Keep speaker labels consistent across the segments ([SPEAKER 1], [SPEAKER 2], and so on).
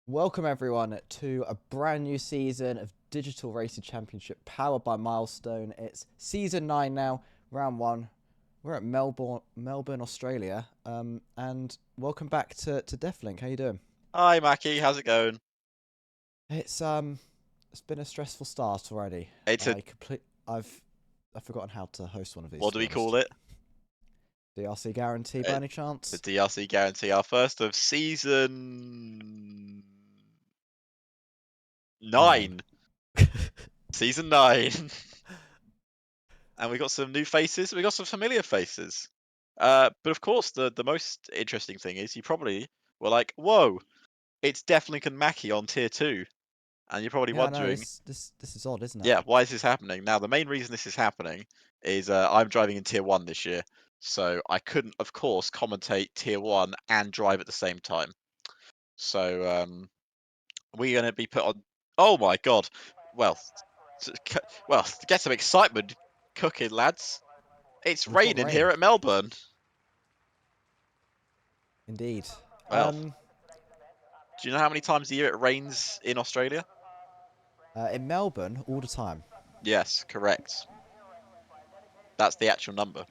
[SPEAKER 1] Welcome everyone to a brand new season of Digital Racing Championship powered by Milestone. It's season 9 now, round 1. We're at Melbourne, Australia. And welcome back to Deathlink. How you doing?
[SPEAKER 2] Hi, Mackie. How's it going?
[SPEAKER 1] It's been a stressful start already.
[SPEAKER 2] It's a
[SPEAKER 1] I've forgotten how to host one of these,
[SPEAKER 2] what
[SPEAKER 1] to
[SPEAKER 2] do
[SPEAKER 1] be
[SPEAKER 2] we call
[SPEAKER 1] honest.
[SPEAKER 2] it?
[SPEAKER 1] DRC guarantee by any
[SPEAKER 2] It's a
[SPEAKER 1] chance?
[SPEAKER 2] DRC guarantee. Our first of season
[SPEAKER 1] 9.
[SPEAKER 2] 9. Season 9. And we got some new faces. We got some familiar faces. But of course, the most interesting thing is you probably were like, "Whoa, it's Deathlink and Mackie on tier 2," and you're probably
[SPEAKER 1] Yeah, no,
[SPEAKER 2] wondering,
[SPEAKER 1] this is odd, isn't it?
[SPEAKER 2] yeah, why is this happening? Now, the main reason this is happening is I'm driving in Tier 1 this year, so I couldn't, of course, commentate Tier 1 and drive at the same time. So we're going to be put on. Oh my god! Well, to get some excitement cooking, lads. It's
[SPEAKER 1] We've got
[SPEAKER 2] raining
[SPEAKER 1] rain.
[SPEAKER 2] here at Melbourne.
[SPEAKER 1] Indeed.
[SPEAKER 2] Well, do you know how many times a year it rains in Australia?
[SPEAKER 1] In Melbourne, all the time.
[SPEAKER 2] Yes, correct. That's the actual number,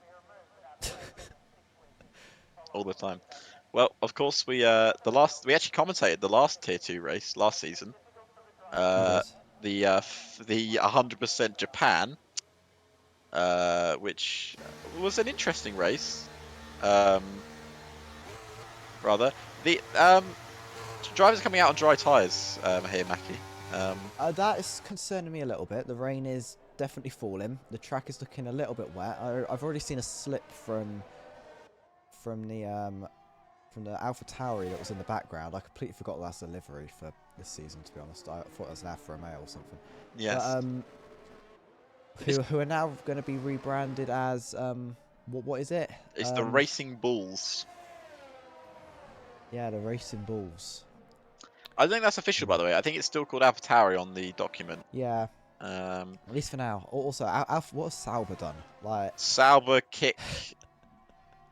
[SPEAKER 2] all the time. Well, of course, we actually commentated the last Tier 2 race last season.
[SPEAKER 1] You
[SPEAKER 2] Uh,
[SPEAKER 1] did.
[SPEAKER 2] the 100% Japan, which was an interesting race. Um, rather the drivers coming out on dry tires here, Mackie.
[SPEAKER 1] That is concerning me a little bit. The rain is definitely falling. The track is looking a little bit wet. I've already seen a slip from the Alpha Tauri that was in the background. I completely forgot that's a livery for this season. To be honest, I thought it was an Alfa Romeo or something. But
[SPEAKER 2] Yes, it's
[SPEAKER 1] who are now going to be rebranded as what is it?
[SPEAKER 2] it's the Racing Bulls.
[SPEAKER 1] Yeah, the Racing Bulls.
[SPEAKER 2] I think that's official, by the way. I think it's still called AlphaTauri on the document.
[SPEAKER 1] Yeah,
[SPEAKER 2] Um,
[SPEAKER 1] at least for now. Also, Alpha, what has Sauber done? Like,
[SPEAKER 2] Sauber kick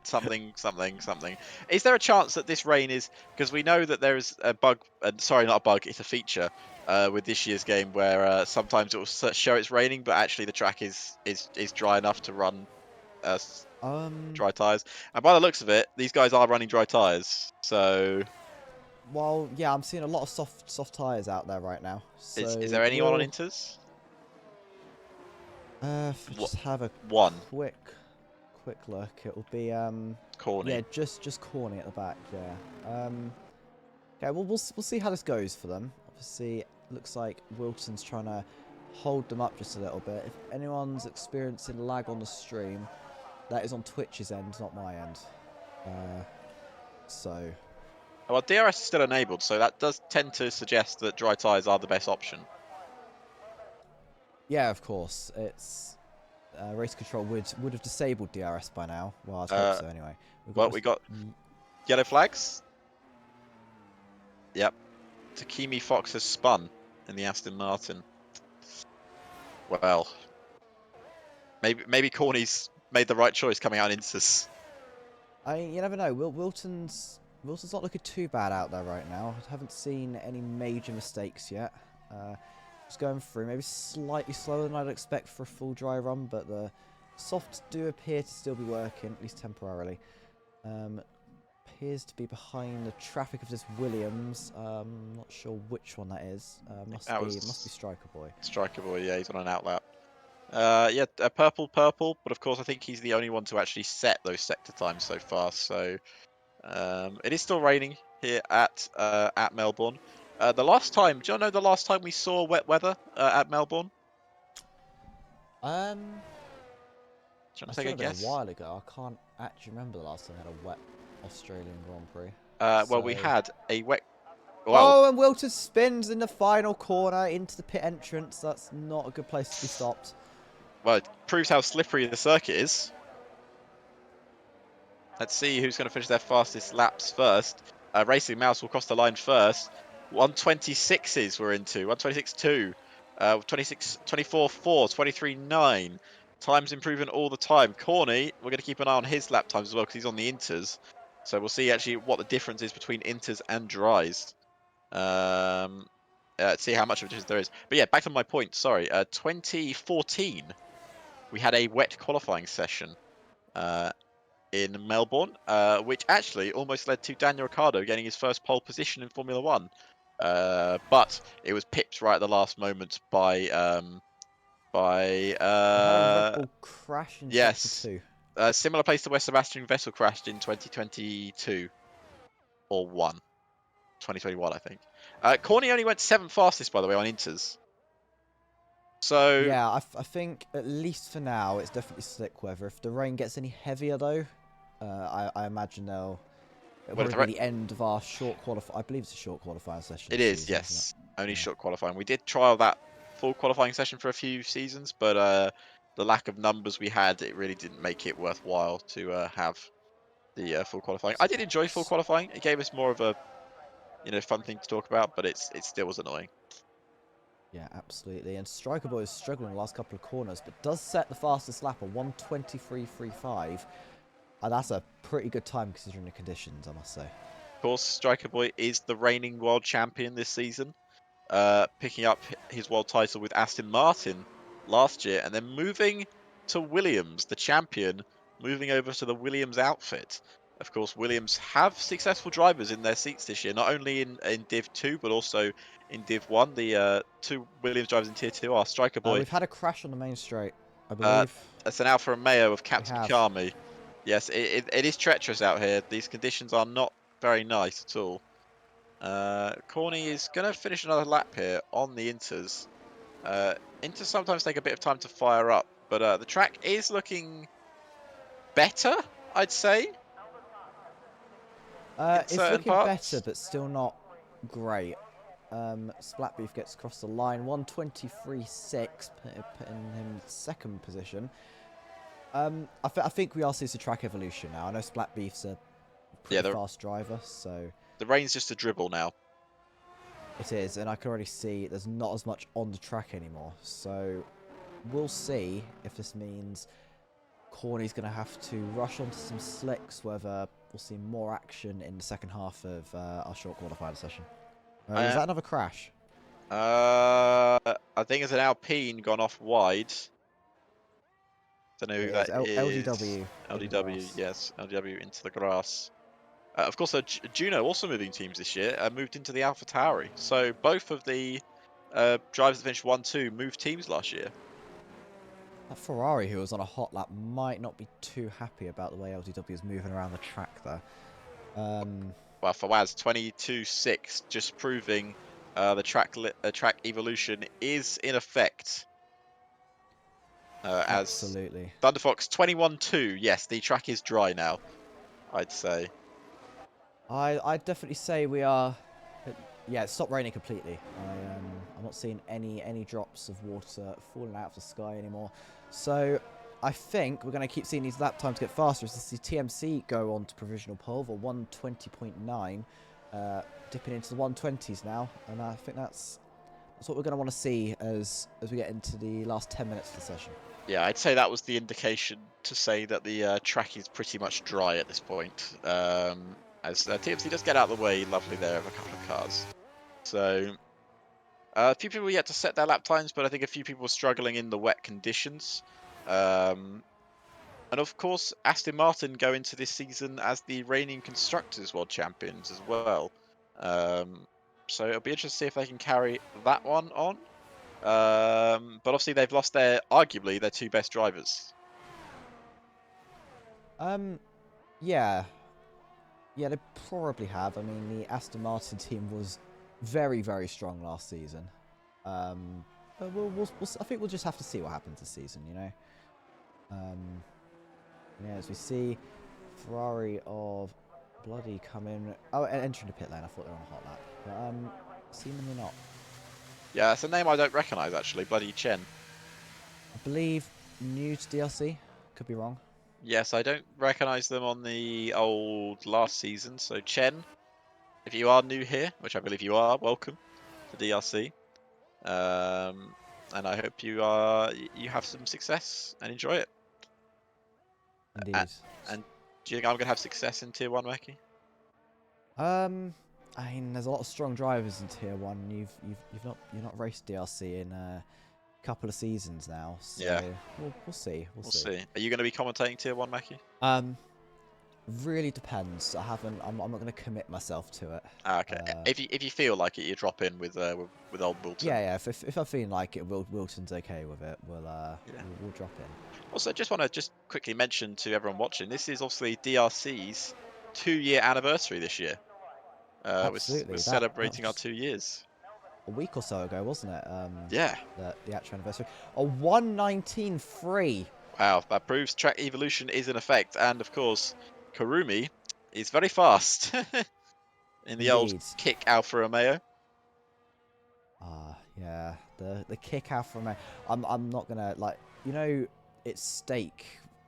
[SPEAKER 2] something, something, something. Is there a chance that this rain is because we know that there is a bug? Sorry, not a bug. It's a feature with this year's game where sometimes it will show it's raining, but actually the track is dry enough to run uh,
[SPEAKER 1] um,
[SPEAKER 2] dry tires. And by the looks of it, these guys are running dry tires. So
[SPEAKER 1] well, yeah, I'm seeing a lot of soft tires out there right now.
[SPEAKER 2] is
[SPEAKER 1] So
[SPEAKER 2] there anyone on
[SPEAKER 1] we'll
[SPEAKER 2] Inters?
[SPEAKER 1] if we
[SPEAKER 2] What
[SPEAKER 1] just have a
[SPEAKER 2] one?
[SPEAKER 1] quick look, it'll be yeah,
[SPEAKER 2] Corny.
[SPEAKER 1] just corny at the back. Yeah. Okay, well we'll see how this goes for them. Obviously, it looks like Wilton's trying to hold them up just a little bit. If anyone's experiencing lag on the stream, that is on Twitch's end, not my end. So
[SPEAKER 2] Well, DRS is still enabled, so that does tend to suggest that dry tires are the best option.
[SPEAKER 1] yeah, of course, it's race control would have disabled DRS by now. Well, I'd hope
[SPEAKER 2] Uh,
[SPEAKER 1] so anyway. We've got
[SPEAKER 2] well,
[SPEAKER 1] this.
[SPEAKER 2] we got yellow flags. Yep. Takimi Fox has spun in the Aston Martin. Well, maybe Corny's made the right choice coming out in Insus.
[SPEAKER 1] I mean, you never know. Wilson's not looking too bad out there right now. I haven't seen any major mistakes yet. Just going through, maybe slightly slower than I'd expect for a full dry run, but the softs do appear to still be working, at least temporarily. Appears to be behind the traffic of this Williams. Not sure which one that is.
[SPEAKER 2] That
[SPEAKER 1] Must be
[SPEAKER 2] was
[SPEAKER 1] Striker Boy.
[SPEAKER 2] Striker Boy. Yeah, he's on an outlap. Yeah, purple, but of course I think he's the only one to actually set those sector times so far. So it is still raining here at Melbourne. The last time, do you know the last time we saw wet weather at Melbourne?
[SPEAKER 1] Um,
[SPEAKER 2] Do you want
[SPEAKER 1] That's
[SPEAKER 2] to take
[SPEAKER 1] going
[SPEAKER 2] a
[SPEAKER 1] to be a
[SPEAKER 2] guess?
[SPEAKER 1] while ago. I can't actually remember the last time we had a wet Australian Grand Prix.
[SPEAKER 2] Well, we
[SPEAKER 1] So.
[SPEAKER 2] had a wet. Well,
[SPEAKER 1] Oh, and Wilton spins in the final corner into the pit entrance. That's not a good place to be stopped.
[SPEAKER 2] well, it proves how slippery the circuit is. Let's see who's going to finish their fastest laps first. Racing Mouse will cross the line first. 126s we're into. 126.2. 26, 24.4, 23.9. Times improving all the time. Corny, we're going to keep an eye on his lap times as well because he's on the Inters. So we'll see actually what the difference is between Inters and Dries. See how much of a difference there is. But yeah, back to my point. Sorry. 2014, we had a wet qualifying session in Melbourne, which actually almost led to Daniel Ricciardo getting his first pole position in Formula One. But it was pipped right at the last moment by
[SPEAKER 1] We had a Red Bull crash in sector
[SPEAKER 2] yes,
[SPEAKER 1] 2.
[SPEAKER 2] similar place to where Sebastian Vettel crashed in 2022 or 2021, I think. Corny only went 7th fastest, by the way, on Inters. So
[SPEAKER 1] Yeah, I think at least for now it's definitely slick weather. If the rain gets any heavier though, I imagine it'll
[SPEAKER 2] well,
[SPEAKER 1] probably be the end of our short qualify. I believe it's a short qualifying session
[SPEAKER 2] it
[SPEAKER 1] this
[SPEAKER 2] is,
[SPEAKER 1] season, isn't it?
[SPEAKER 2] yes, only
[SPEAKER 1] Yeah.
[SPEAKER 2] short qualifying. We did trial that full qualifying session for a few seasons, but the lack of numbers we had, it really didn't make it worthwhile to have the full qualifying. I did enjoy full qualifying. It gave us more of a fun thing to talk about, but it still was annoying.
[SPEAKER 1] Yeah, absolutely. And Striker Boy is struggling the last couple of corners, but does set the fastest lap of 1:23.35. And that's a pretty good time considering the conditions, I must say.
[SPEAKER 2] Of course, Striker Boy is the reigning world champion this season, picking up his world title with Aston Martin last year, and then moving to Williams, the champion, moving over to the Williams outfit. Of course, Williams have successful drivers in their seats this year, not only in Div 2, but also in Div 1. The two Williams drivers in Tier 2 are Striker Boy.
[SPEAKER 1] We've had a crash on the main straight, I
[SPEAKER 2] Uh,
[SPEAKER 1] believe.
[SPEAKER 2] it's an Alfa Romeo of
[SPEAKER 1] We
[SPEAKER 2] Captain
[SPEAKER 1] have.
[SPEAKER 2] Kami. Yes, it is treacherous out here. These conditions are not very nice at all. Corny is going to finish another lap here on the Inters. Inters sometimes take a bit of time to fire up, but the track is looking better, I'd say, in
[SPEAKER 1] It's
[SPEAKER 2] certain
[SPEAKER 1] looking better,
[SPEAKER 2] parts.
[SPEAKER 1] but still not great. Splatbeef gets across the line, 1:23.6, putting him second position. I think we are seeing some track evolution now. I know Splatbeef's a
[SPEAKER 2] Yeah,
[SPEAKER 1] pretty fast driver, so
[SPEAKER 2] the rain's just a dribble now.
[SPEAKER 1] it is, and I can already see there's not as much on the track anymore. So we'll see if this means Corny's going to have to rush onto some slicks, whether we'll see more action in the second half of our short qualifying session. Was
[SPEAKER 2] Uh,
[SPEAKER 1] that another crash?
[SPEAKER 2] I think it's an Alpine gone off wide. Don't know
[SPEAKER 1] It
[SPEAKER 2] who
[SPEAKER 1] is
[SPEAKER 2] that is.
[SPEAKER 1] LDW in the
[SPEAKER 2] LDW,
[SPEAKER 1] grass.
[SPEAKER 2] yes, LDW into the grass. Of course, Juno also moving teams this year, moved into the AlphaTauri. So both of the drivers that finished 1-2 moved teams last year.
[SPEAKER 1] That Ferrari, who was on a hot lap, might not be too happy about the way LDW is moving around the track there.
[SPEAKER 2] Well, for Waz, 22.6, just proving the track evolution is in effect. As
[SPEAKER 1] Absolutely.
[SPEAKER 2] Thunderfox 21.2, yes, the track is dry now, I'd say.
[SPEAKER 1] I'd definitely say we are. Yeah, it stopped raining completely. I'm not seeing any drops of water falling out of the sky anymore. So I think we're going to keep seeing these lap times get faster as the TMC go on to provisional pole for 1:20.9, dipping into the 1:20s now, and I think that's what we're going to want to see as we get into the last 10 minutes of the session.
[SPEAKER 2] Yeah, I'd say that was the indication to say that the track is pretty much dry at this point. As TMC does get out of the way, lovely there of a couple of cars. So a few people yet to set their lap times, but I think a few people struggling in the wet conditions. And of course, Aston Martin go into this season as the reigning constructors world champions as well. So it'll be interesting to see if they can carry that one on. But obviously they've lost arguably their two best drivers.
[SPEAKER 1] Yeah. Yeah, they probably have. I mean, the Aston Martin team was very, very strong last season. But I think we'll just have to see what happens this season, you know? Yeah, as we see Ferrari of Bloody come in. Oh, entering the pit lane. I thought they were on a hot lap. But, seemingly not.
[SPEAKER 2] Yeah, it's a name I don't recognise actually, Bloody Chen.
[SPEAKER 1] I believe new to DRC. Could be wrong.
[SPEAKER 2] Yes, I don't recognise them on the old last season. So Chen, if you are new here, which I believe you are, welcome to DRC. And I hope you have some success and enjoy it.
[SPEAKER 1] Indeed.
[SPEAKER 2] And do you think I'm gonna have success in Tier 1, Mackie?
[SPEAKER 1] I mean, there's a lot of strong drivers in Tier 1. You've not raced DRC in a couple of seasons now, so
[SPEAKER 2] Yeah,
[SPEAKER 1] we'll see. We'll
[SPEAKER 2] we'll
[SPEAKER 1] see.
[SPEAKER 2] see. Are you going to be commentating Tier 1, Mackie?
[SPEAKER 1] Really depends. I'm not going to commit myself to it.
[SPEAKER 2] Ah, okay. If you feel like it, you drop in with old Wilton.
[SPEAKER 1] Yeah. If I feel like it, Wilton's okay with it.
[SPEAKER 2] Yeah.
[SPEAKER 1] We'll drop in.
[SPEAKER 2] Also, just want to just quickly mention to everyone watching, this is obviously DRC's 2-year anniversary this year. We're
[SPEAKER 1] Absolutely. That
[SPEAKER 2] celebrating our
[SPEAKER 1] was
[SPEAKER 2] 2 years.
[SPEAKER 1] a week or so ago, wasn't it?
[SPEAKER 2] Yeah.
[SPEAKER 1] The actual anniversary. A 119.3.
[SPEAKER 2] Wow, that proves track evolution is in effect, and of course, Karumi is very fast in the old
[SPEAKER 1] Indeed.
[SPEAKER 2] kick Alfa Romeo.
[SPEAKER 1] Yeah. The kick out from a. I'm not gonna it's stake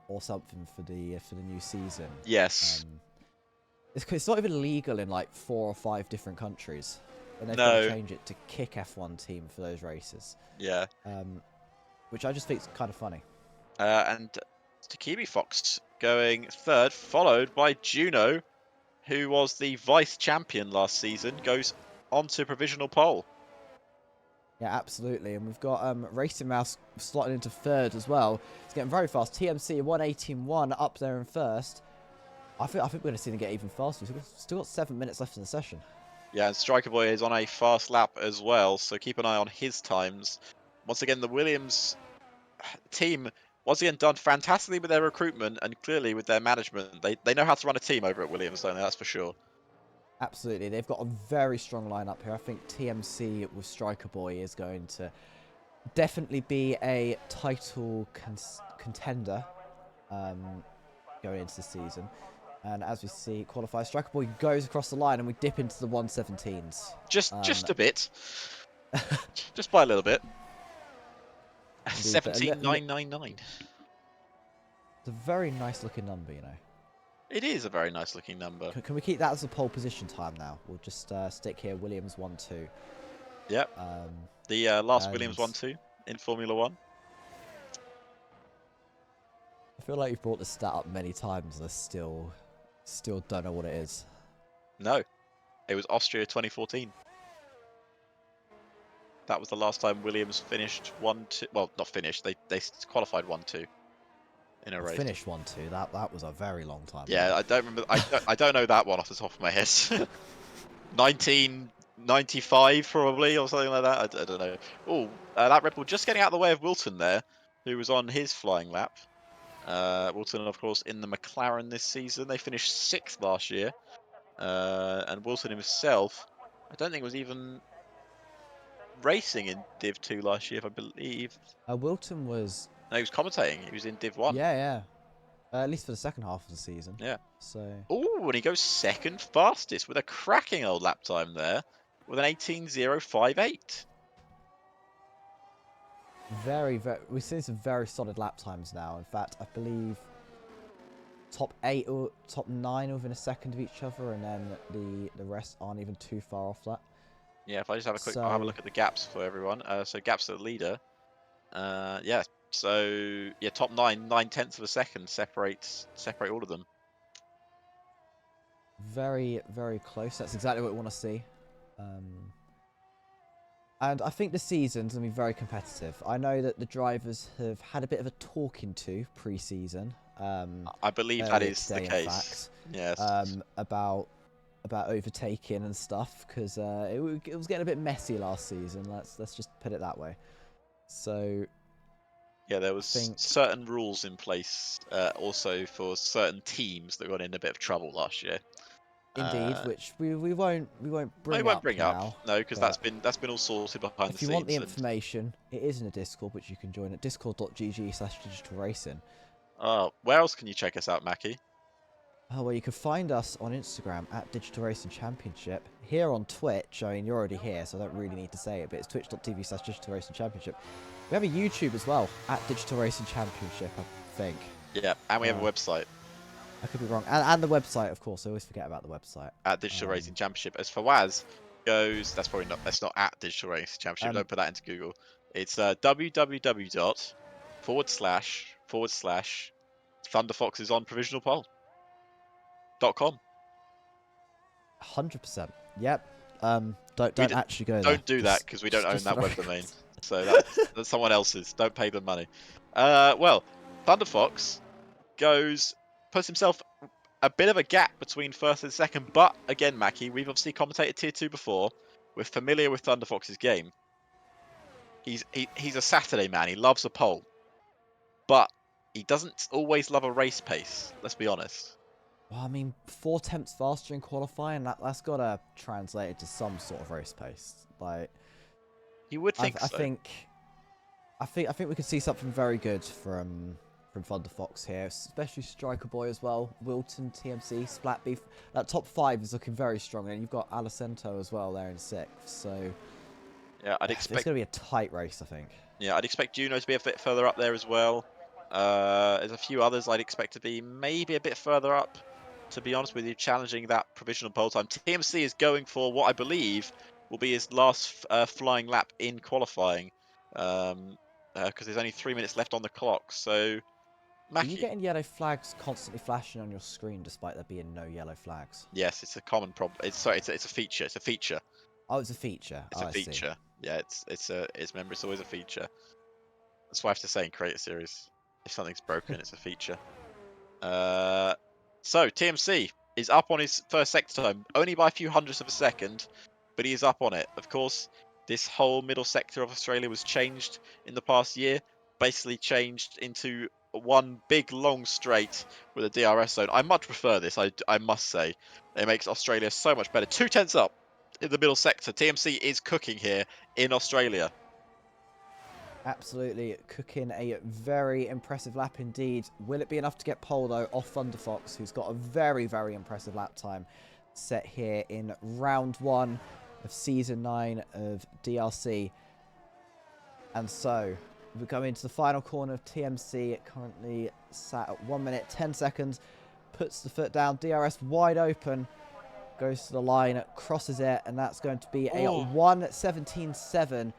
[SPEAKER 1] or something for the new season.
[SPEAKER 2] Yes.
[SPEAKER 1] It's not even legal in like 4 or 5 different countries, and they've got
[SPEAKER 2] No.
[SPEAKER 1] to change it to kick F1 team for those races.
[SPEAKER 2] Yeah.
[SPEAKER 1] Which I just think is kind of funny.
[SPEAKER 2] And Takimi Fox going third, followed by Juno, who was the vice champion last season, goes on to provisional pole.
[SPEAKER 1] Yeah, absolutely. And we've got Racing Mouse slotting into third as well. It's getting very fast. TMC 118.1 up there in first. I think we're going to see them get even faster. We've still got 7 minutes left in the session.
[SPEAKER 2] Yeah, and Striker Boy is on a fast lap as well, so keep an eye on his times. Once again, the Williams team, once again, done fantastically with their recruitment and clearly with their management. They know how to run a team over at Williams, don't they? That's for sure.
[SPEAKER 1] Absolutely. They've got a very strong lineup here. I think TMC with Striker Boy is going to definitely be a title contender going into the season. And as we see, qualify, Striker Boy goes across the line and we dip into the 117s.
[SPEAKER 2] Just a bit. Just by a little bit. 17,999.
[SPEAKER 1] It's a very nice looking number, you know.
[SPEAKER 2] It is a very nice looking number.
[SPEAKER 1] Can we keep that as a pole position time now? We'll just stick here, Williams 1-2.
[SPEAKER 2] Yep. The last Williams 1-2 in Formula 1.
[SPEAKER 1] I feel like you've brought this stat up many times and I still don't know what it is.
[SPEAKER 2] No. It was Austria 2014. That was the last time Williams finished 1-2. Well, not finished. They qualified 1-2 in a race.
[SPEAKER 1] Finished 1-2. That was a very long time.
[SPEAKER 2] Yeah, ago. I don't remember. I don't know that one off the top of my head. 1995 probably or something like that. I don't know. Oh, that Red Bull just getting out of the way of Wilton there, who was on his flying lap. Wilton, of course, in the McLaren this season. They finished 6th last year. And Wilton himself, I don't think was even racing in Div 2 last year, if I believe.
[SPEAKER 1] Wilton was...
[SPEAKER 2] No, he was commentating. He was in Div 1.
[SPEAKER 1] Yeah. At least for the second half of the season.
[SPEAKER 2] Yeah.
[SPEAKER 1] So...
[SPEAKER 2] Oh, and he goes second fastest with a cracking old lap time there with an 18.058.
[SPEAKER 1] We've seen some very solid lap times now. In fact, I believe top 8 or top 9 within a second of each other, and then the rest aren't even too far off that.
[SPEAKER 2] Yeah, if I just have a quick, I'll have a look at the gaps for everyone. So gaps to the leader. Yeah. So yeah, top 9/10 of a second separate all of them.
[SPEAKER 1] Very, very close. That's exactly what we want to see. And I think the season's going to be very competitive. I know that the drivers have had a bit of a talking to pre-season.
[SPEAKER 2] I believe that is the case. Yes.
[SPEAKER 1] About overtaking and stuff, because it was getting a bit messy last season. Let's just put it that way. So
[SPEAKER 2] yeah, there was certain rules in place also for certain teams that got in a bit of trouble last year.
[SPEAKER 1] Indeed, which we won't bring up now.
[SPEAKER 2] No, because that's been all sorted behind the scenes.
[SPEAKER 1] If you want the information, it is in a Discord, which you can join at discord.gg/digitalracing.
[SPEAKER 2] Where else can you check us out, Mackie?
[SPEAKER 1] Well, you can find us on Instagram at Digital Racing Championship. Here on Twitch, I mean, you're already here, so I don't really need to say it, but it's twitch.tv/Digital Racing Championship. We have a YouTube as well, at Digital Racing Championship, I think.
[SPEAKER 2] Yeah, and we have a website.
[SPEAKER 1] I could be wrong. And the website, of course. I always forget about the website.
[SPEAKER 2] At Digital Racing Championship. As for Waz goes, that's not at Digital Racing Championship. Don't put that into Google. It's www.//ThunderFoxes on provisional pole.com.
[SPEAKER 1] 100%. Yep. Don't
[SPEAKER 2] We d
[SPEAKER 1] actually go there.
[SPEAKER 2] Don't do that because we don't own
[SPEAKER 1] Just for
[SPEAKER 2] that
[SPEAKER 1] the
[SPEAKER 2] web
[SPEAKER 1] record.
[SPEAKER 2] domain. So that's someone else's. Don't pay them money. Well, Thunderfox puts himself a bit of a gap between first and second. But again, Mackie, we've obviously commentated Tier 2 before. We're familiar with Thunderfox's game. He's a Saturday man. He loves a pole, but he doesn't always love a race pace. Let's be honest.
[SPEAKER 1] Well, I mean, 4 tenths faster in qualifying. That's gotta translate into some sort of race pace. Like,
[SPEAKER 2] You would
[SPEAKER 1] I,
[SPEAKER 2] think
[SPEAKER 1] I
[SPEAKER 2] so.
[SPEAKER 1] think, I think we could see something very good from Thunderfox here, especially Striker Boy as well. Wilton, TMC, Splatbeef. That top 5 is looking very strong, and you've got Alicento as well there in 6th. So
[SPEAKER 2] Yeah, I'd
[SPEAKER 1] it's
[SPEAKER 2] expect.
[SPEAKER 1] gonna be a tight race, I think.
[SPEAKER 2] Yeah, I'd expect Juno to be a bit further up there as well. There's a few others I'd expect to be maybe a bit further up, to be honest with you, challenging that provisional pole time. TMC is going for what I believe will be his last flying lap in qualifying, because there's only 3 minutes left on the clock. So,
[SPEAKER 1] Are you
[SPEAKER 2] Mackie,
[SPEAKER 1] getting yellow flags constantly flashing on your screen despite there being no yellow flags?
[SPEAKER 2] yes, it's a common problem. It's a feature. It's a feature.
[SPEAKER 1] Oh, it's a feature.
[SPEAKER 2] It's
[SPEAKER 1] Oh,
[SPEAKER 2] a
[SPEAKER 1] I see.
[SPEAKER 2] feature. Yeah, remember, it's always a feature. That's why I have to say in Create a Series, if something's broken, it's a feature. So TMC is up on his first sector time, only by a few hundredths of a second, but he is up on it. Of course, this whole middle sector of Australia was changed in the past year, basically changed into one big long straight with a DRS zone. I much prefer this, I must say. It makes Australia so much better. 2 tenths up in the middle sector. TMC is cooking here in Australia.
[SPEAKER 1] Absolutely cooking a very impressive lap indeed. Will it be enough to get pole though off Thunderfox, who's got a very, very impressive lap time set here in round 1 of season 9 of DRC. And so we're going into the final corner of TMC, currently sat at 1 minute 10 seconds, puts the foot down, DRS wide open, goes to the line, crosses it, and that's going to be a 1:17.7.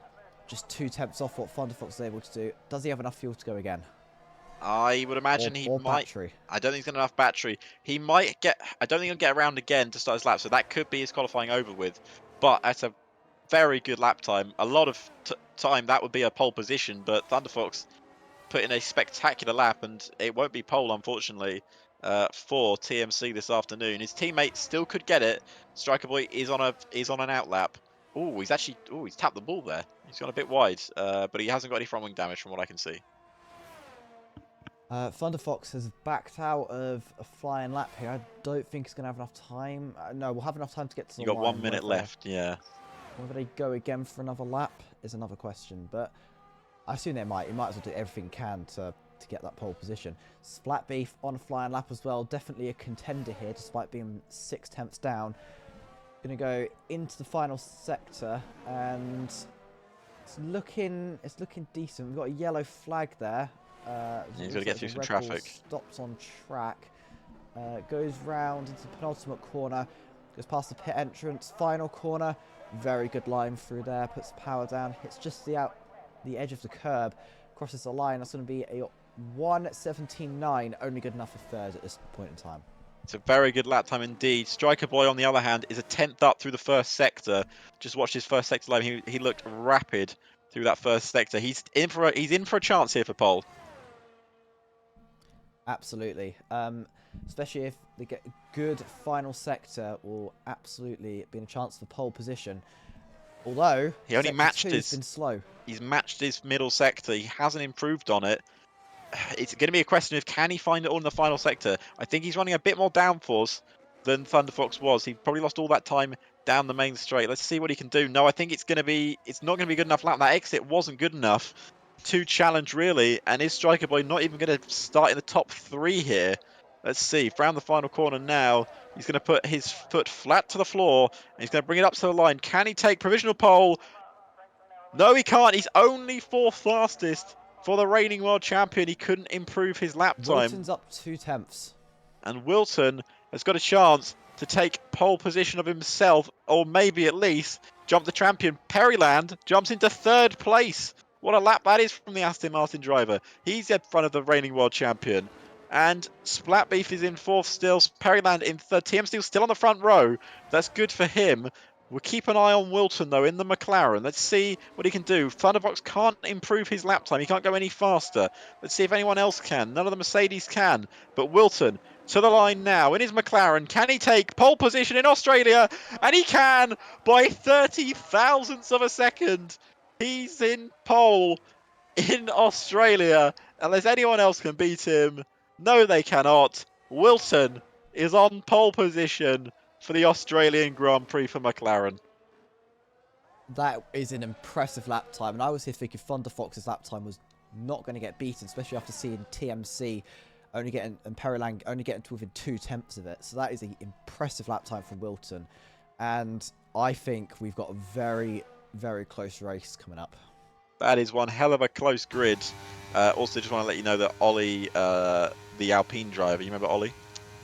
[SPEAKER 1] Just 2 tenths off what Thunderfox is able to do. Does he have enough fuel to go again?
[SPEAKER 2] I would imagine he
[SPEAKER 1] Or
[SPEAKER 2] might.
[SPEAKER 1] battery?
[SPEAKER 2] I don't think he's got enough battery. He might get. I don't think he'll get around again to start his lap, so that could be his qualifying over with. But at a very good lap time, a lot of time that would be a pole position. But Thunderfox put in a spectacular lap, and it won't be pole unfortunately for TMC this afternoon. His teammate still could get it. Striker Boy is on an out lap. Oh, he's tapped the ball there. He's gone a bit wide, but he hasn't got any front wing damage from what I can see.
[SPEAKER 1] Thunderfox has backed out of a flying lap here. I don't think he's going to have enough time. No, we'll have enough time to get to the
[SPEAKER 2] You got
[SPEAKER 1] line.
[SPEAKER 2] 1 minute left, yeah.
[SPEAKER 1] Whether they go again for another lap is another question, but I assume they might. He might as well do everything he can to get that pole position. Splatbeef on a flying lap as well. Definitely a contender here, despite being 6 tenths down. Going to go into the final sector, and it's looking decent. We've got a yellow flag there.
[SPEAKER 2] He's got to get through some traffic.
[SPEAKER 1] Stops on track. Goes round into the penultimate corner. Goes past the pit entrance. Final corner. Very good line through there. Puts the power down. Hits just the edge of the curb. Crosses the line. That's going to be a 1:17.9. Only good enough for third at this point in time.
[SPEAKER 2] It's a very good lap time indeed. Striker Boy, on the other hand, is a 10th up through the first sector. Just watch his first sector lap. He looked rapid through that first sector. He's in for a chance here for pole.
[SPEAKER 1] Absolutely. Especially if they get a good final sector, will absolutely be in a chance for pole position. Although
[SPEAKER 2] he only matched
[SPEAKER 1] his. Been slow.
[SPEAKER 2] He's matched his middle sector. He hasn't improved on it. It's going to be a question of can he find it all in the final sector. I think he's running a bit more downforce than Thunderfox was. He probably lost all that time down the main straight. Let's see what he can do. No, I think it's not going to be good enough lap. That exit wasn't good enough to challenge really. And is Striker Boy not even going to start in the top 3 here? Let's see. Round the final corner now. He's going to put his foot flat to the floor. And he's going to bring it up to the line. Can he take provisional pole? No, he can't. He's only 4th fastest for the reigning world champion. He couldn't improve his lap time.
[SPEAKER 1] Wilton's up 2 tenths.
[SPEAKER 2] And Wilton has got a chance to take pole position of himself, or maybe at least jump the champion. Perryland jumps into 3rd place. What a lap that is from the Aston Martin driver. He's in front of the reigning world champion. And Splatbeef is in 4th still. Perryland in 3rd. TM Steel still on the front row. That's good for him. We'll keep an eye on Wilton, though, in the McLaren. Let's see what he can do. Thunderbox can't improve his lap time. He can't go any faster. Let's see if anyone else can. None of the Mercedes can. But Wilton to the line now in his McLaren. Can he take pole position in Australia? And he can by 30 thousandths of a second. He's in pole in Australia. Unless anyone else can beat him. No, they cannot. Wilton is on pole position for the Australian Grand Prix for McLaren.
[SPEAKER 1] That is an impressive lap time, and I was here thinking Thunder Fox's lap time was not going to get beaten, especially after seeing TMC only getting and Perilang only getting to within 2/10 of it. So that is an impressive lap time from Wilton, and I think we've got a very, very close race coming up.
[SPEAKER 2] That is one hell of a close grid. Also, just want to let you know that Ollie, the Alpine driver, you remember Ollie?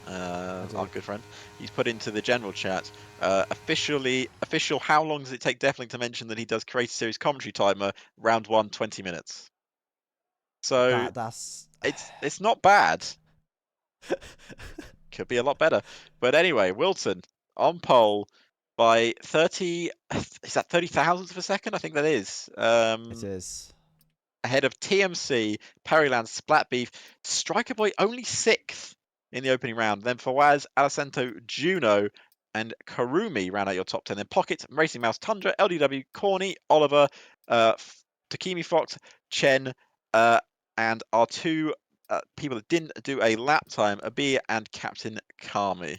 [SPEAKER 2] Our good friend. He's put into the general chat. Official, how long does it take Definitely to mention that he does create a series commentary timer, round 1, 20 minutes. So
[SPEAKER 1] that's
[SPEAKER 2] it's not bad. Could be a lot better. But anyway, Wilton on pole by 30, is that 30 thousandths of a second? I think that is.
[SPEAKER 1] it is.
[SPEAKER 2] Ahead of TMC, Perryland, Splatbeef, Striker Boy only 6th in the opening round. Then Fawaz, Alicento, Juno, and Karumi round out your top 10. Then Pocket, Racing Mouse, Tundra, LDW, Corny, Oliver, Takimi Fox, Chen, and our 2 people that didn't do a lap time, Abir and Captain Kami.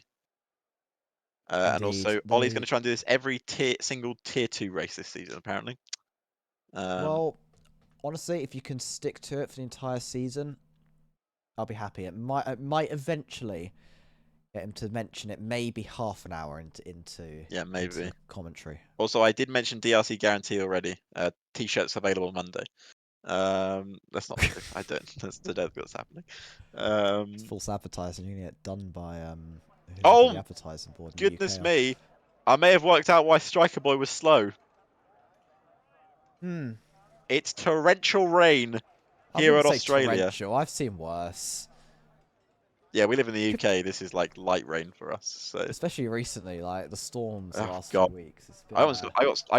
[SPEAKER 2] And also, Ollie's going to try and do this every single tier 2 race this season, apparently.
[SPEAKER 1] Well, honestly, if you can stick to it for the entire season, I'll be happy. It might eventually get him to mention it, maybe half an hour into commentary.
[SPEAKER 2] Also, I did mention DRC guarantee already. T-shirts available Monday. That's not true. I don't. That's what's happening.
[SPEAKER 1] It's false advertising. You're gonna get done by
[SPEAKER 2] Oh,
[SPEAKER 1] the advertising board.
[SPEAKER 2] Goodness me! I may have worked out why Striker Boy was slow. It's torrential rain here in Australia.
[SPEAKER 1] Torrential. I've seen worse.
[SPEAKER 2] Yeah, we live in the UK. This is like light rain for us. So
[SPEAKER 1] especially recently, like the storms the last
[SPEAKER 2] few
[SPEAKER 1] weeks. It's been,
[SPEAKER 2] I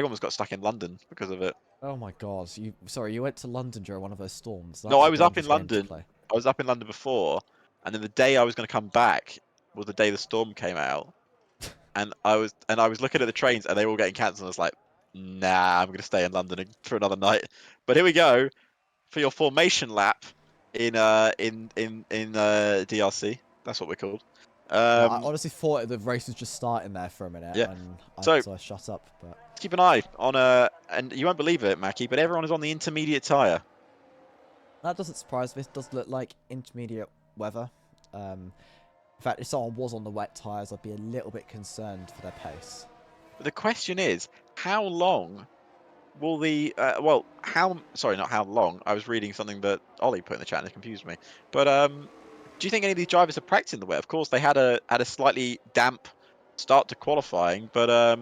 [SPEAKER 2] almost got stuck in London because of it.
[SPEAKER 1] Oh my god! You went to London during one of those storms?
[SPEAKER 2] No, I was up in London. I was up in London before, and then the day I was going to come back was the day the storm came out, and I was looking at the trains and they were all getting cancelled. I was like, nah, I'm going to stay in London for another night. But here we go for your formation lap in DRC. That's what we're called.
[SPEAKER 1] I honestly thought the race was just starting there for a minute, and so I shut up. But
[SPEAKER 2] keep an eye on and you won't believe it, Mackie, but everyone is on the intermediate tyre.
[SPEAKER 1] That doesn't surprise me. It does look like intermediate weather. In fact, if someone was on the wet tyres, I'd be a little bit concerned for their pace.
[SPEAKER 2] But the question is, how long will the sorry, not how long. I was reading something that Ollie put in the chat and it confused me. But do you think any of these drivers are practicing the wet? Of course, they had a slightly damp start to qualifying, but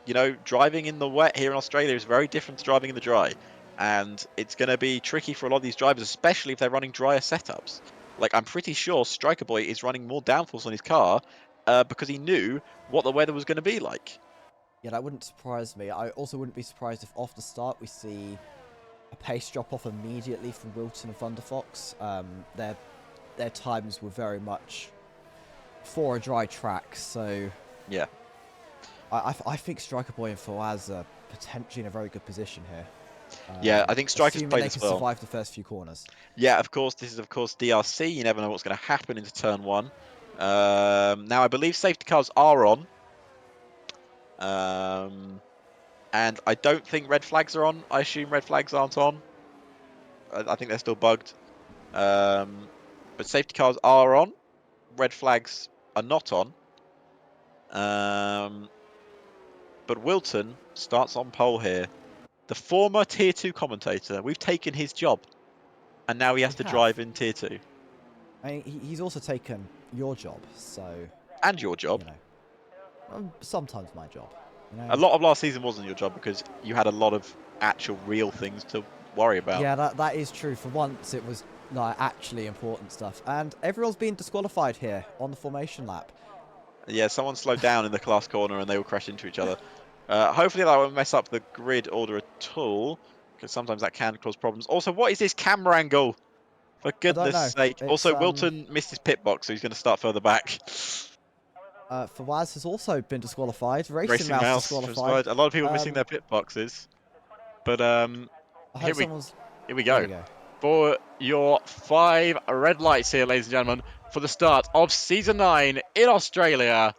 [SPEAKER 2] you know, driving in the wet here in Australia is very different to driving in the dry, and it's going to be tricky for a lot of these drivers, especially if they're running drier setups. Like, I'm pretty sure Striker Boy is running more downforce on his car because he knew what the weather was going to be like.
[SPEAKER 1] Yeah, that wouldn't surprise me. I also wouldn't be surprised if off the start we see a pace drop off immediately from Wilton and Thunder Fox. Their times were very much for a dry track, so
[SPEAKER 2] yeah.
[SPEAKER 1] I think Striker Boy and Fawaz are potentially in a very good position here.
[SPEAKER 2] Yeah, I think Striker's played as well.
[SPEAKER 1] Survive the first few corners.
[SPEAKER 2] Yeah, of course. This is DRC. You never know what's going to happen into turn 1. Now I believe safety cars are on, and I don't think red flags are on. I assume red flags aren't on. I think they're still bugged. But safety cars are on. Red flags are not on. But Wilton starts on pole here. The former Tier 2 commentator. We've taken his job. And now he has to drive in Tier 2.
[SPEAKER 1] I mean, he's also taken your job, so...
[SPEAKER 2] And your job.
[SPEAKER 1] You know, sometimes my job. You know?
[SPEAKER 2] A lot of last season wasn't your job because you had a lot of actual real things to worry about.
[SPEAKER 1] Yeah, that is true. For once, it was like actually important stuff. And everyone's been disqualified here on the formation lap.
[SPEAKER 2] Yeah, someone slowed down in the class corner and they all crashed into each other. Hopefully that won't mess up the grid order at all, because sometimes that can cause problems. Also, what is this camera angle? For
[SPEAKER 1] I don't
[SPEAKER 2] goodness
[SPEAKER 1] know.
[SPEAKER 2] sake.
[SPEAKER 1] It's
[SPEAKER 2] Also, Wilton missed his pit box, so he's going to start further back.
[SPEAKER 1] Fawaz has also been disqualified. Racing
[SPEAKER 2] Racing
[SPEAKER 1] Mouse
[SPEAKER 2] Mouse.
[SPEAKER 1] disqualified.
[SPEAKER 2] A lot of people missing
[SPEAKER 1] Um,
[SPEAKER 2] their pit boxes. But
[SPEAKER 1] I
[SPEAKER 2] here
[SPEAKER 1] hope
[SPEAKER 2] we
[SPEAKER 1] someone's.
[SPEAKER 2] here we
[SPEAKER 1] There
[SPEAKER 2] go.
[SPEAKER 1] we go.
[SPEAKER 2] For your 5 red lights here, ladies and gentlemen, for the start of Season 9 in Australia.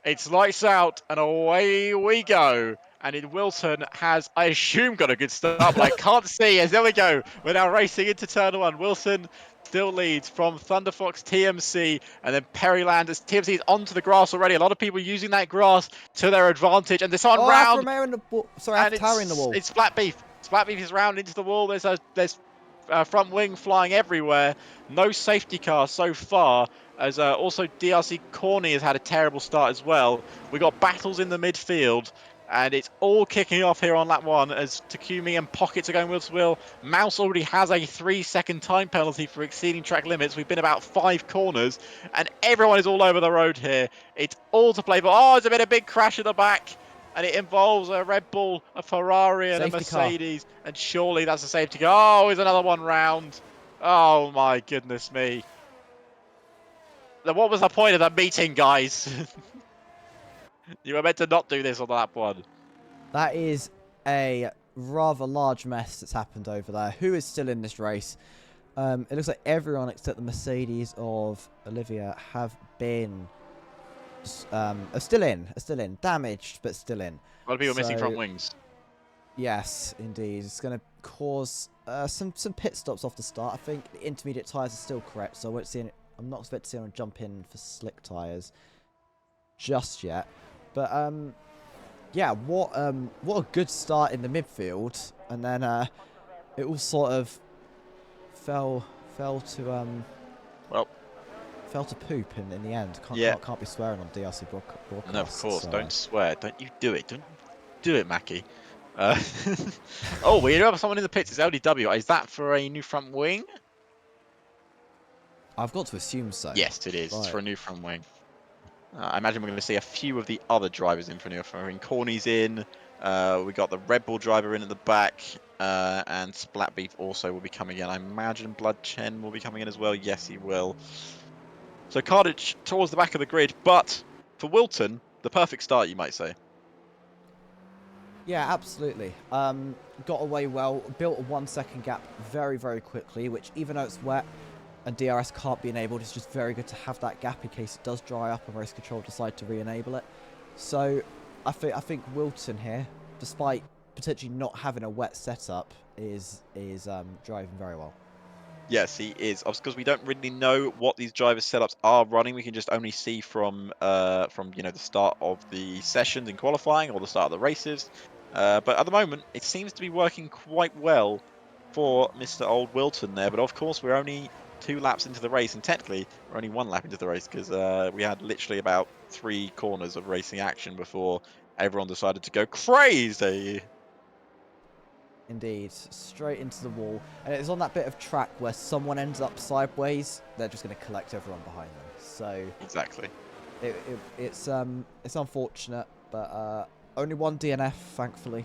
[SPEAKER 2] It's lights out and away we go. And in Wilton has, I assume, got a good start, but I can't see. As there we go. We're now racing into turn 1. Wilson still leads from Thunderfox TMC and then Perryland as TMC is onto the grass already. A lot of people using that grass to their advantage. And there's someone
[SPEAKER 1] Oh, Alfa
[SPEAKER 2] round,
[SPEAKER 1] Romeo in the wall. Sorry,
[SPEAKER 2] and
[SPEAKER 1] Alfa Tower in the wall.
[SPEAKER 2] it's Flat Beef. Flat Beef is round into the wall. There's front wing flying everywhere. No safety car so far. As also DRC Corny has had a terrible start as well. We got battles in the midfield, and it's all kicking off here on lap 1 as Takumi and Pockets are going wheel to wheel. Mouse already has a 3-second time penalty for exceeding track limits. We've been about 5 corners, and everyone is all over the road here. It's all to play for. Oh, there's been a big crash at the back. And it involves a Red Bull, a Ferrari, and a
[SPEAKER 1] Safety car.
[SPEAKER 2] Mercedes. And surely that's a safety car. Oh, there's another one round. Oh, my goodness me. What was the point of that meeting, guys? You were meant to not do this on that one.
[SPEAKER 1] That is a rather large mess that's happened over there. Who is still in this race? It looks like everyone except the Mercedes of Olivia have been are still in, damaged but still in.
[SPEAKER 2] A lot of people missing
[SPEAKER 1] So,
[SPEAKER 2] front wings.
[SPEAKER 1] yes, indeed, it's going to cause some pit stops off the start. I think the intermediate tyres are still correct, so I'm not expecting to see anyone jump in for slick tyres just yet. But yeah, what a good start in the midfield, and then it all sort of fell to
[SPEAKER 2] Well,
[SPEAKER 1] fell to poop in the end. Can't be swearing on DRC broadcast.
[SPEAKER 2] no, of course.
[SPEAKER 1] So,
[SPEAKER 2] Don't swear. Don't you do it. Don't do it, Mackie. Oh, we do have someone in the pits. It's LDW. Is that for a new front wing?
[SPEAKER 1] I've got to assume so.
[SPEAKER 2] Yes, it is. It's
[SPEAKER 1] Right.
[SPEAKER 2] for a new front wing. I imagine we're going to see a few of the other drivers in for new front wing. Corny's in. We got the Red Bull driver in at the back. And Splat Beef also will be coming in. I imagine Blood Chen will be coming in as well. Yes, he will. So Cartage towards the back of the grid. But for Wilton, the perfect start, you might say.
[SPEAKER 1] Yeah, absolutely. Got away well, built a 1 second gap very, very quickly, which even though it's wet and DRS can't be enabled, it's just very good to have that gap in case it does dry up and race control decide to re-enable it. So I think Wilton here, despite potentially not having a wet setup, is driving very well.
[SPEAKER 2] Yes, he is. Because we don't really know what these drivers' setups are running. We can just only see from the start of the sessions in qualifying or the start of the races. But at the moment, it seems to be working quite well for Mr. Old Wilton there. But of course, we're only 2 laps into the race, and technically we're only 1 lap into the race because we had literally about 3 corners of racing action before everyone decided to go crazy.
[SPEAKER 1] Indeed, straight into the wall, and it's on that bit of track where someone ends up sideways. They're just going to collect everyone behind them. So
[SPEAKER 2] Exactly.
[SPEAKER 1] it's unfortunate, but only 1 DNF, thankfully.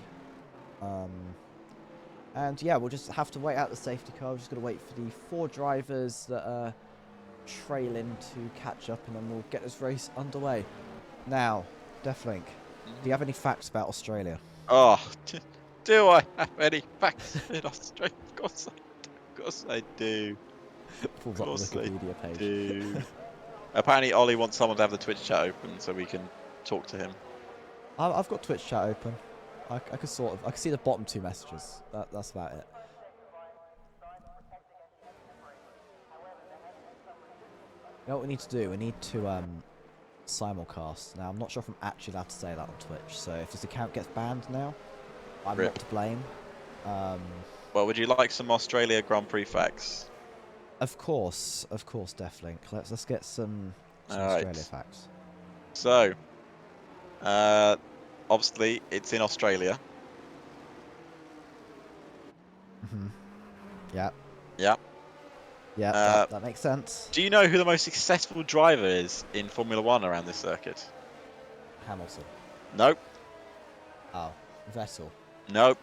[SPEAKER 1] And yeah, we'll just have to wait out the safety car. We're just going to wait for the 4 drivers that are trailing to catch up, and then we'll get this race underway. Now, Deathlink, do you have any facts about Australia?
[SPEAKER 2] Oh, do I have any facts in Australia? Of course I do.
[SPEAKER 1] Pulls
[SPEAKER 2] Of
[SPEAKER 1] up the
[SPEAKER 2] course I
[SPEAKER 1] Wikipedia page.
[SPEAKER 2] do. Apparently, Ollie wants someone to have the Twitch chat open so we can talk to him.
[SPEAKER 1] I've got Twitch chat open. I can see the bottom 2 messages. That's about it. You know what we need to do? We need to simulcast. Now I'm not sure if I'm actually allowed to say that on Twitch. So if this account gets banned now, I'm not to blame.
[SPEAKER 2] Well, would you like some Australia Grand Prix facts?
[SPEAKER 1] Of course, Deathlink. Let's get some
[SPEAKER 2] Alright.
[SPEAKER 1] Australia facts.
[SPEAKER 2] So, obviously, it's in Australia.
[SPEAKER 1] Mhm. Yeah.
[SPEAKER 2] Yeah.
[SPEAKER 1] Yep,
[SPEAKER 2] Uh,
[SPEAKER 1] that makes sense.
[SPEAKER 2] do you know who the most successful driver is in Formula One around this circuit?
[SPEAKER 1] Hamilton.
[SPEAKER 2] Nope.
[SPEAKER 1] Oh, Vettel.
[SPEAKER 2] Nope.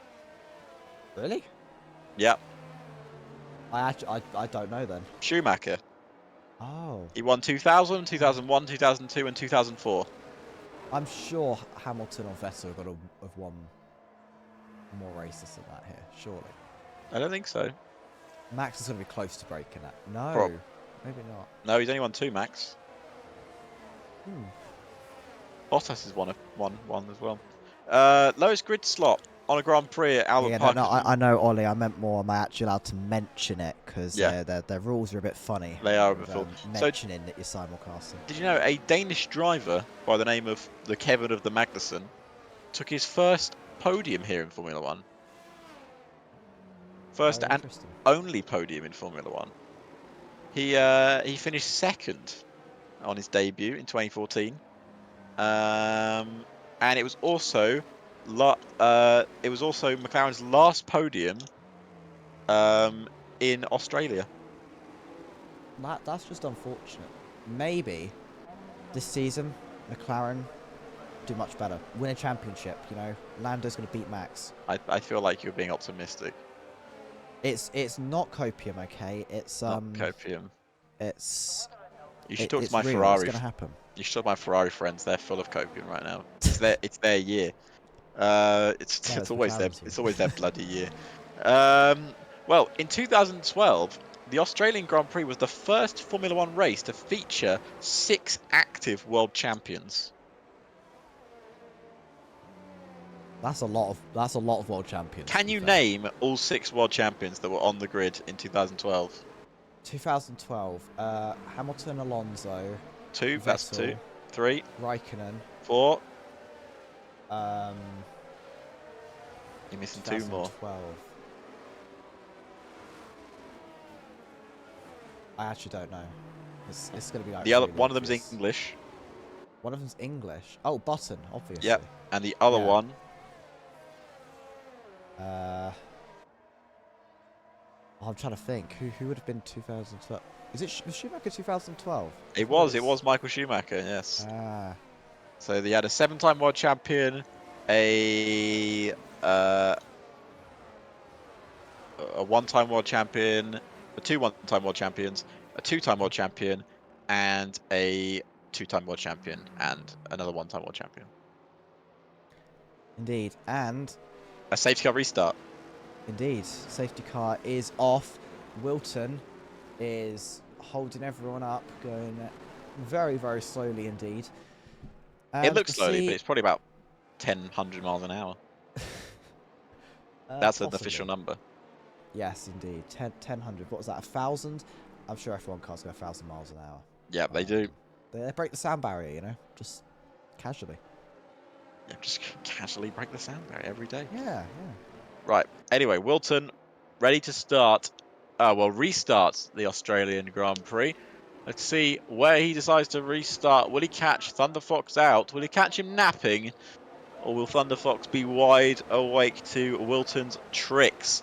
[SPEAKER 1] Really?
[SPEAKER 2] Yep.
[SPEAKER 1] I don't know then.
[SPEAKER 2] Schumacher.
[SPEAKER 1] Oh,
[SPEAKER 2] He won 2000, 2001, 2002, and 2004.
[SPEAKER 1] I'm sure Hamilton or Vettel have won more races than that here. Surely.
[SPEAKER 2] I don't think so.
[SPEAKER 1] Max is going to be close to breaking that.
[SPEAKER 2] Prop.
[SPEAKER 1] No, maybe not.
[SPEAKER 2] No, he's only won 2, Max.
[SPEAKER 1] Hmm.
[SPEAKER 2] Bottas has won as well. Lowest grid slot on a Grand Prix at Albert
[SPEAKER 1] Yeah, no,
[SPEAKER 2] Park
[SPEAKER 1] no,
[SPEAKER 2] has been.
[SPEAKER 1] I know, Ollie. I meant more. Am I actually allowed to mention it? Because
[SPEAKER 2] Yeah,
[SPEAKER 1] their rules are a bit funny
[SPEAKER 2] they are a bit
[SPEAKER 1] with
[SPEAKER 2] full. So,
[SPEAKER 1] mentioning that you're simulcasting.
[SPEAKER 2] did you know a Danish driver by the name of the Kevin of the Magnussen took his first podium here in Formula One? First
[SPEAKER 1] Very
[SPEAKER 2] and
[SPEAKER 1] interesting.
[SPEAKER 2] only podium in Formula One. He finished second on his debut in 2014. And it was also McLaren's last podium in Australia.
[SPEAKER 1] That's just unfortunate. Maybe this season McLaren do much better, win a championship. You know, Lando's going to beat Max.
[SPEAKER 2] I feel like you're being optimistic.
[SPEAKER 1] It's not copium, okay? It's
[SPEAKER 2] Not copium.
[SPEAKER 1] it's
[SPEAKER 2] You should talk to
[SPEAKER 1] it's
[SPEAKER 2] my
[SPEAKER 1] real. It's
[SPEAKER 2] Ferrari.
[SPEAKER 1] going to happen.
[SPEAKER 2] You should talk to my Ferrari friends. They're full of copium right now. It's their year.
[SPEAKER 1] No,
[SPEAKER 2] It's
[SPEAKER 1] it's
[SPEAKER 2] always
[SPEAKER 1] McLaren's year.
[SPEAKER 2] their bloody year. Well, in 2012, the Australian Grand Prix was the first Formula One race to feature 6 active world champions.
[SPEAKER 1] That's a lot of world champions. To
[SPEAKER 2] Can
[SPEAKER 1] be
[SPEAKER 2] you
[SPEAKER 1] fair.
[SPEAKER 2] name all 6 world champions that were on the grid in 2012?
[SPEAKER 1] 2012. Hamilton, Alonso,
[SPEAKER 2] 2, that's 2.
[SPEAKER 1] Vettel,
[SPEAKER 2] 3,
[SPEAKER 1] Raikkonen.
[SPEAKER 2] 4.
[SPEAKER 1] Um,
[SPEAKER 2] You're missing 2 more.
[SPEAKER 1] 2012. I actually don't know. It's going to be like
[SPEAKER 2] The other
[SPEAKER 1] really
[SPEAKER 2] one of them's
[SPEAKER 1] obvious.
[SPEAKER 2] English.
[SPEAKER 1] One of them's English. Oh, Button, obviously.
[SPEAKER 2] Yep. And the other
[SPEAKER 1] Yeah.
[SPEAKER 2] one,
[SPEAKER 1] I'm trying to think. Who would have been 2012? Was Schumacher 2012?
[SPEAKER 2] it was Michael Schumacher, yes.
[SPEAKER 1] Ah,
[SPEAKER 2] So they had a 7-time world champion, a 1-time world champion, 2 one-time world champions, a 2-time world champion, and a 2-time world champion, and another 1-time world champion.
[SPEAKER 1] indeed. And
[SPEAKER 2] A safety car restart.
[SPEAKER 1] indeed, safety car is off. Wilton is holding everyone up, going very, very slowly indeed.
[SPEAKER 2] It looks
[SPEAKER 1] We'll
[SPEAKER 2] slowly,
[SPEAKER 1] see,
[SPEAKER 2] but it's probably about 100 miles an hour. That's an
[SPEAKER 1] possibly.
[SPEAKER 2] official number.
[SPEAKER 1] Yes, indeed. 1000. What was that? 1,000? I'm sure F1 cars go 1,000 miles an hour.
[SPEAKER 2] Yeah, they do.
[SPEAKER 1] They break the sound barrier, you know, just casually.
[SPEAKER 2] Yeah, just casually break the sound barrier every day.
[SPEAKER 1] Yeah.
[SPEAKER 2] Right. Anyway, Wilton ready to restart the Australian Grand Prix. Let's see where he decides to restart. Will he catch Thunder Fox out? Will he catch him napping? Or will Thunder Fox be wide awake to Wilton's tricks?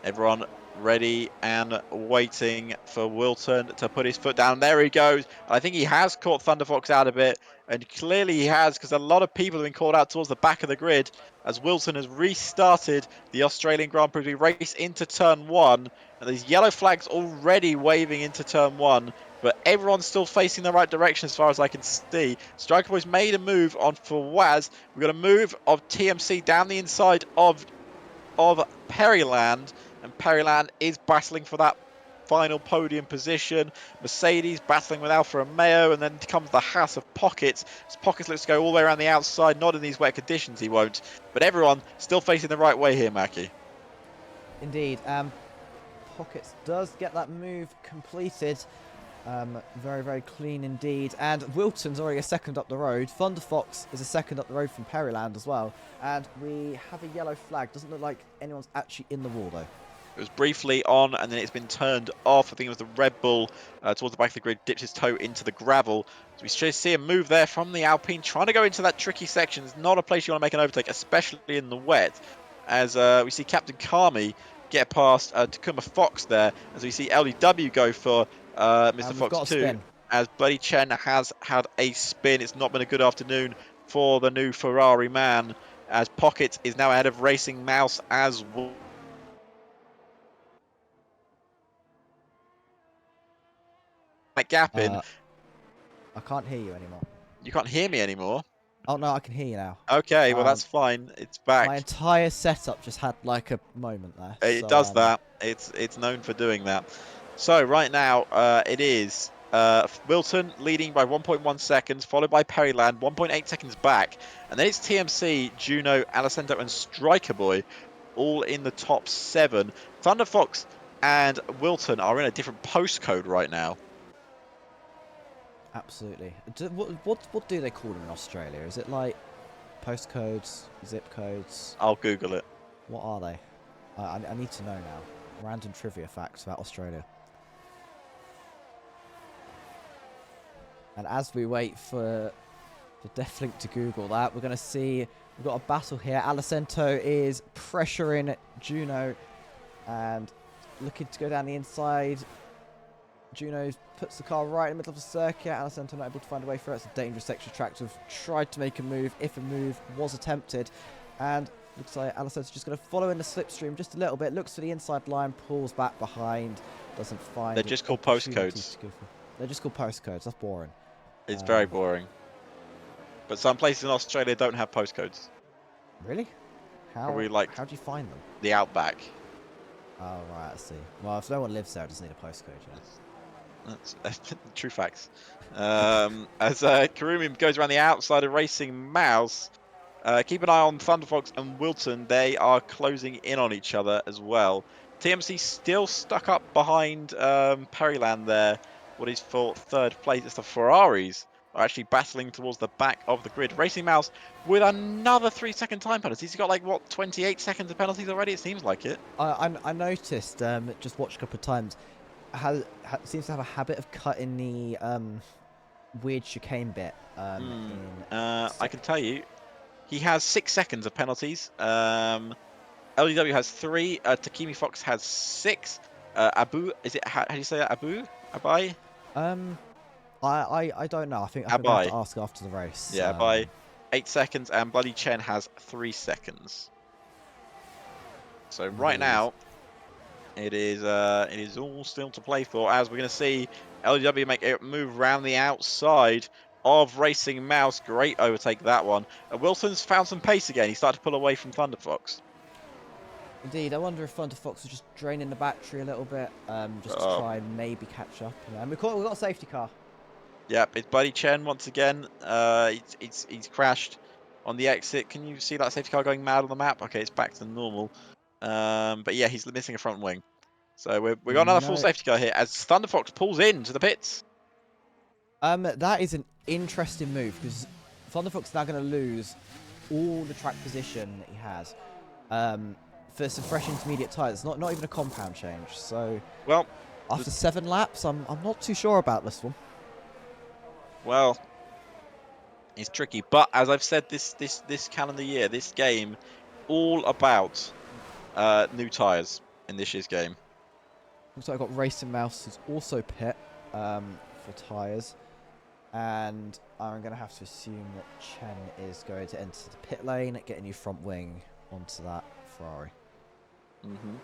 [SPEAKER 2] Everyone ready and waiting for Wilton to put his foot down. There he goes. I think he has caught Thunder Fox out a bit, and clearly he has, because a lot of people have been called out towards the back of the grid as Wilton has restarted the Australian Grand Prix. We race into turn 1, and there's yellow flags already waving into turn 1, but everyone's still facing the right direction as far as I can see. Striker Boys made a move on for Waz. We've got a move of TMC down the inside of Perryland, and Perryland is battling for that final podium position. Mercedes battling with Alfa Romeo, and then comes the Haas of Pockets. As Pockets looks to go all the way around the outside, not in these wet conditions he won't, but everyone still facing the right way here, Mackie.
[SPEAKER 1] Indeed. Pockets does get that move completed. Very, very clean indeed. And Wilton's already a second up the road. Thunder Fox is a second up the road from Perryland as well. And we have a yellow flag. Doesn't look like anyone's actually in the wall though.
[SPEAKER 2] It was briefly on, and then it's been turned off. I think it was the Red Bull towards the back of the grid, dipped his toe into the gravel. So we should see a move there from the Alpine, trying to go into that tricky section. It's not a place you want to make an overtake, especially in the wet. As we see Captain Kami get past Takuma Fox there, as we see LDW go for Mr.
[SPEAKER 1] And we've
[SPEAKER 2] Fox
[SPEAKER 1] got a
[SPEAKER 2] 2,
[SPEAKER 1] spin.
[SPEAKER 2] as Buddy Chen has had a spin. It's not been a good afternoon for the new Ferrari man, as Pocket is now ahead of Racing Mouse as well. That gap in.
[SPEAKER 1] I can't hear you anymore.
[SPEAKER 2] You can't hear me anymore.
[SPEAKER 1] Oh no, I can hear you now.
[SPEAKER 2] Okay, well that's fine. It's back.
[SPEAKER 1] My entire setup just had like a moment there.
[SPEAKER 2] It
[SPEAKER 1] So,
[SPEAKER 2] does that. It's known for doing that. So right now, it is Wilton leading by 1.1 seconds, followed by Perryland 1.8 seconds back, and then it's TMC, Juno, Alicento, and Striker Boy, all in the top 7. Thunder Fox and Wilton are in a different postcode right now.
[SPEAKER 1] Absolutely. What do they call them in Australia? Is it like postcodes, zip codes?
[SPEAKER 2] I'll Google it.
[SPEAKER 1] What are they? I need to know now. Random trivia facts about Australia. And as we wait for Deathlink to Google that, we're going to see we've got a battle here. Alicento is pressuring Juno and looking to go down the inside. Juno puts the car right in the middle of the circuit. Alicento not able to find a way through. It's a dangerous extra track to have tried to make a move if a move was attempted. And looks like Alicento's just going to follow in the slipstream just a little bit. Looks for the inside line, pulls back behind, doesn't find.
[SPEAKER 2] They're just called postcodes.
[SPEAKER 1] They're just called postcodes. That's boring.
[SPEAKER 2] It's very boring. But some places in Australia don't have postcodes.
[SPEAKER 1] Really? How?
[SPEAKER 2] Probably like
[SPEAKER 1] how do you find them?
[SPEAKER 2] the outback.
[SPEAKER 1] Oh right, I see. Well, if no one lives there, it doesn't need a postcode. You know?
[SPEAKER 2] That's true facts. As Karumi goes around the outside of Racing Mouse, keep an eye on Thunderfox and Wilton. They are closing in on each other as well. TMC still stuck up behind Perryland there. What is for 3rd place? It's the Ferraris are actually battling towards the back of the grid. Racing Mouse with another 3-second time penalties. He's got like, what, 28 seconds of penalties already? It seems like it.
[SPEAKER 1] I noticed, just watched a couple of times, seems to have a habit of cutting the weird chicane bit.
[SPEAKER 2] I can tell you, he has 6 seconds of penalties. LDW has 3. Takimi Fox has 6. Abu, is it? How do you say that? Abai?
[SPEAKER 1] I don't know. I think I'm gonna have to ask after the race.
[SPEAKER 2] Yeah, by 8 seconds, and Bloody Chen has 3 seconds. So right now, it is all still to play for, as we're going to see LDW make a move around the outside of Racing Mouse. Great overtake that one. Wilson's found some pace again. He started to pull away from Thunder Fox.
[SPEAKER 1] Indeed, I wonder if Thunder Fox was just draining the battery a little bit, just to try and maybe catch up. And we've got a safety car.
[SPEAKER 2] Yep, it's Buddy Chen once again. He's crashed on the exit. Can you see that safety car going mad on the map? Okay, it's back to normal. But yeah, he's missing a front wing. So we got another full safety car here as Thunder Fox pulls into the pits.
[SPEAKER 1] That is an interesting move because Thunder Fox is now going to lose all the track position that he has. For some fresh intermediate tyres, not even a compound change. So,
[SPEAKER 2] well,
[SPEAKER 1] after 7 laps, I'm not too sure about this one.
[SPEAKER 2] Well, it's tricky, but as I've said this calendar year, this game, all about new tyres in this year's game.
[SPEAKER 1] So I've got Racing Mouse, who's also pit for tyres, and I'm going to have to assume that Chen is going to enter the pit lane, get a new front wing onto that Ferrari.
[SPEAKER 2] Mm-hmm.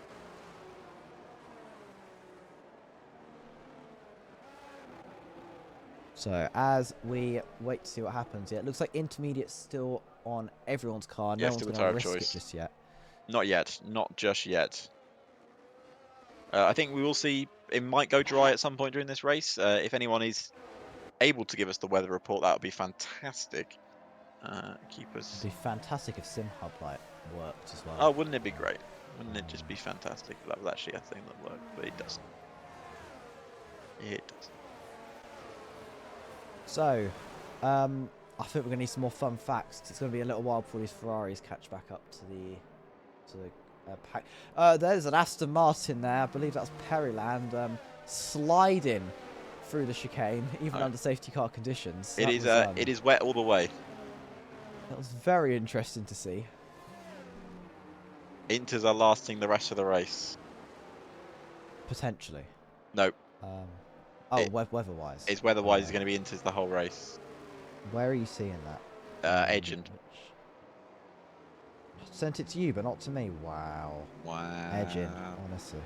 [SPEAKER 1] So as we wait to see what happens, yeah, it looks like intermediate's still on everyone's car. No one's going to risk it just yet.
[SPEAKER 2] Not yet. Not just yet. I think we will see it might go dry at some point during this race. If anyone is able to give us the weather report, that would be fantastic. Keep us.
[SPEAKER 1] It'd be fantastic if SimHub worked as well.
[SPEAKER 2] Oh, wouldn't it be great? Wouldn't it just be fantastic? That was actually a thing that worked, but it doesn't. It doesn't.
[SPEAKER 1] So, I think we're going to need some more fun facts. Cause it's going to be a little while before these Ferraris catch back up to the pack. There's an Aston Martin there. I believe that's Perryland sliding through the chicane, even under safety car conditions.
[SPEAKER 2] It is wet all the way.
[SPEAKER 1] That was very interesting to see.
[SPEAKER 2] Inters are lasting the rest of the race.
[SPEAKER 1] Potentially.
[SPEAKER 2] No,
[SPEAKER 1] Oh,
[SPEAKER 2] it,
[SPEAKER 1] weather-wise.
[SPEAKER 2] it's weather-wise. It's going to be Inters the whole race.
[SPEAKER 1] Where are you seeing that?
[SPEAKER 2] Edging.
[SPEAKER 1] Sent it to you, but not to me. Wow.
[SPEAKER 2] Wow.
[SPEAKER 1] Edging, honestly.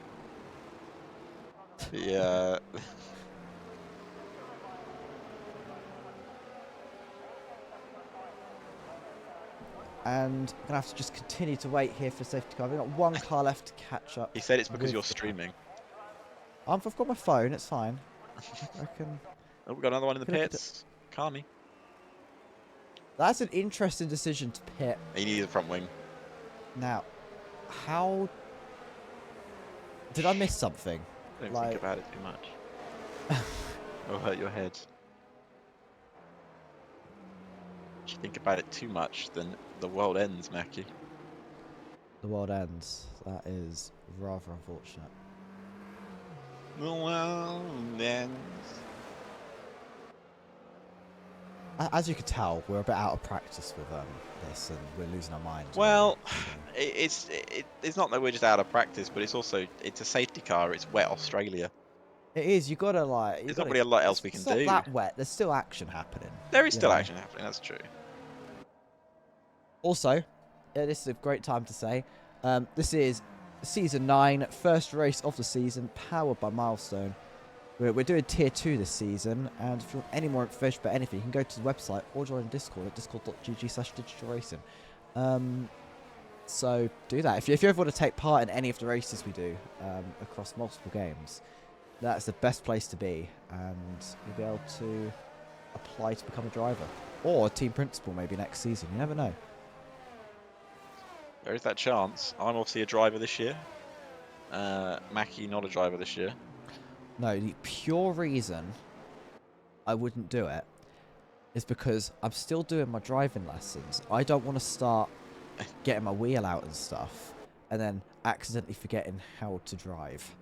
[SPEAKER 2] Yeah.
[SPEAKER 1] And I'm gonna have to just continue to wait here for safety car. We've got one car left to catch up.
[SPEAKER 2] He said it's because
[SPEAKER 1] with
[SPEAKER 2] you're
[SPEAKER 1] the pack.
[SPEAKER 2] streaming.
[SPEAKER 1] I've got my phone. It's fine. I can.
[SPEAKER 2] Oh, we got another one in the
[SPEAKER 1] Can look at
[SPEAKER 2] pits. Carney.
[SPEAKER 1] That's an interesting decision to pit.
[SPEAKER 2] He needs a front wing.
[SPEAKER 1] Now, how did I miss something?
[SPEAKER 2] Don't
[SPEAKER 1] Like-
[SPEAKER 2] think about it too much. It'll hurt your head. If you think about it too much, then the world ends, Mackie.
[SPEAKER 1] The world ends. That is rather unfortunate.
[SPEAKER 2] The world ends.
[SPEAKER 1] As you can tell, we're a bit out of practice with this, and we're losing our minds.
[SPEAKER 2] Well,
[SPEAKER 1] really, so.
[SPEAKER 2] it's not that we're just out of practice, but it's a safety car. It's wet Australia.
[SPEAKER 1] It is. You gotta like.
[SPEAKER 2] There's not really a lot else we can do.
[SPEAKER 1] It's not that wet. There's still action happening.
[SPEAKER 2] There is still
[SPEAKER 1] know.
[SPEAKER 2] action happening. That's true.
[SPEAKER 1] Also, this is a great time to say, this is Season 9, first race of the season, powered by Milestone. We're doing Tier 2 this season, and if you want any more information about anything, you can go to the website or join Discord at discord.gg/digitalracing. So do that. If you ever want to take part in any of the races we do across multiple games, that's the best place to be, and you'll be able to apply to become a driver. Or a team principal maybe next season, you never know.
[SPEAKER 2] There is that chance. I'm obviously a driver this year. Mackie, not a driver this year.
[SPEAKER 1] No, the pure reason I wouldn't do it is because I'm still doing my driving lessons. I don't want to start getting my wheel out and stuff and then accidentally forgetting how to drive.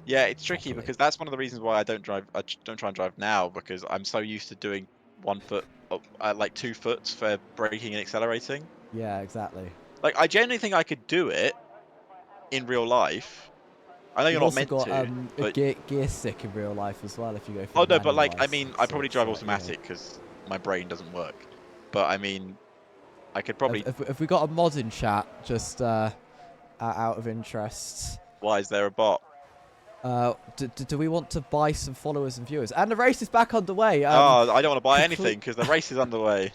[SPEAKER 2] Yeah, it's tricky
[SPEAKER 1] properly.
[SPEAKER 2] because that's one of the reasons why I don't drive. I don't try and drive now because I'm so used to doing 1 foot, like 2 foot for braking and accelerating.
[SPEAKER 1] Yeah, exactly.
[SPEAKER 2] Like I genuinely think I could do it in real life. I know you're not meant to,
[SPEAKER 1] a
[SPEAKER 2] but
[SPEAKER 1] gear stick in real life as well if you go for
[SPEAKER 2] oh
[SPEAKER 1] the
[SPEAKER 2] no, but like
[SPEAKER 1] manual
[SPEAKER 2] I mean, I
[SPEAKER 1] license,
[SPEAKER 2] probably
[SPEAKER 1] it's
[SPEAKER 2] drive
[SPEAKER 1] like,
[SPEAKER 2] automatic because my brain doesn't work. But I mean, I could probably.
[SPEAKER 1] If we got a mod in chat, just out of interest.
[SPEAKER 2] Why is there a bot?
[SPEAKER 1] Do we want to buy some followers and viewers? And the race is back underway.
[SPEAKER 2] Oh, I don't want to buy anything because the race is underway.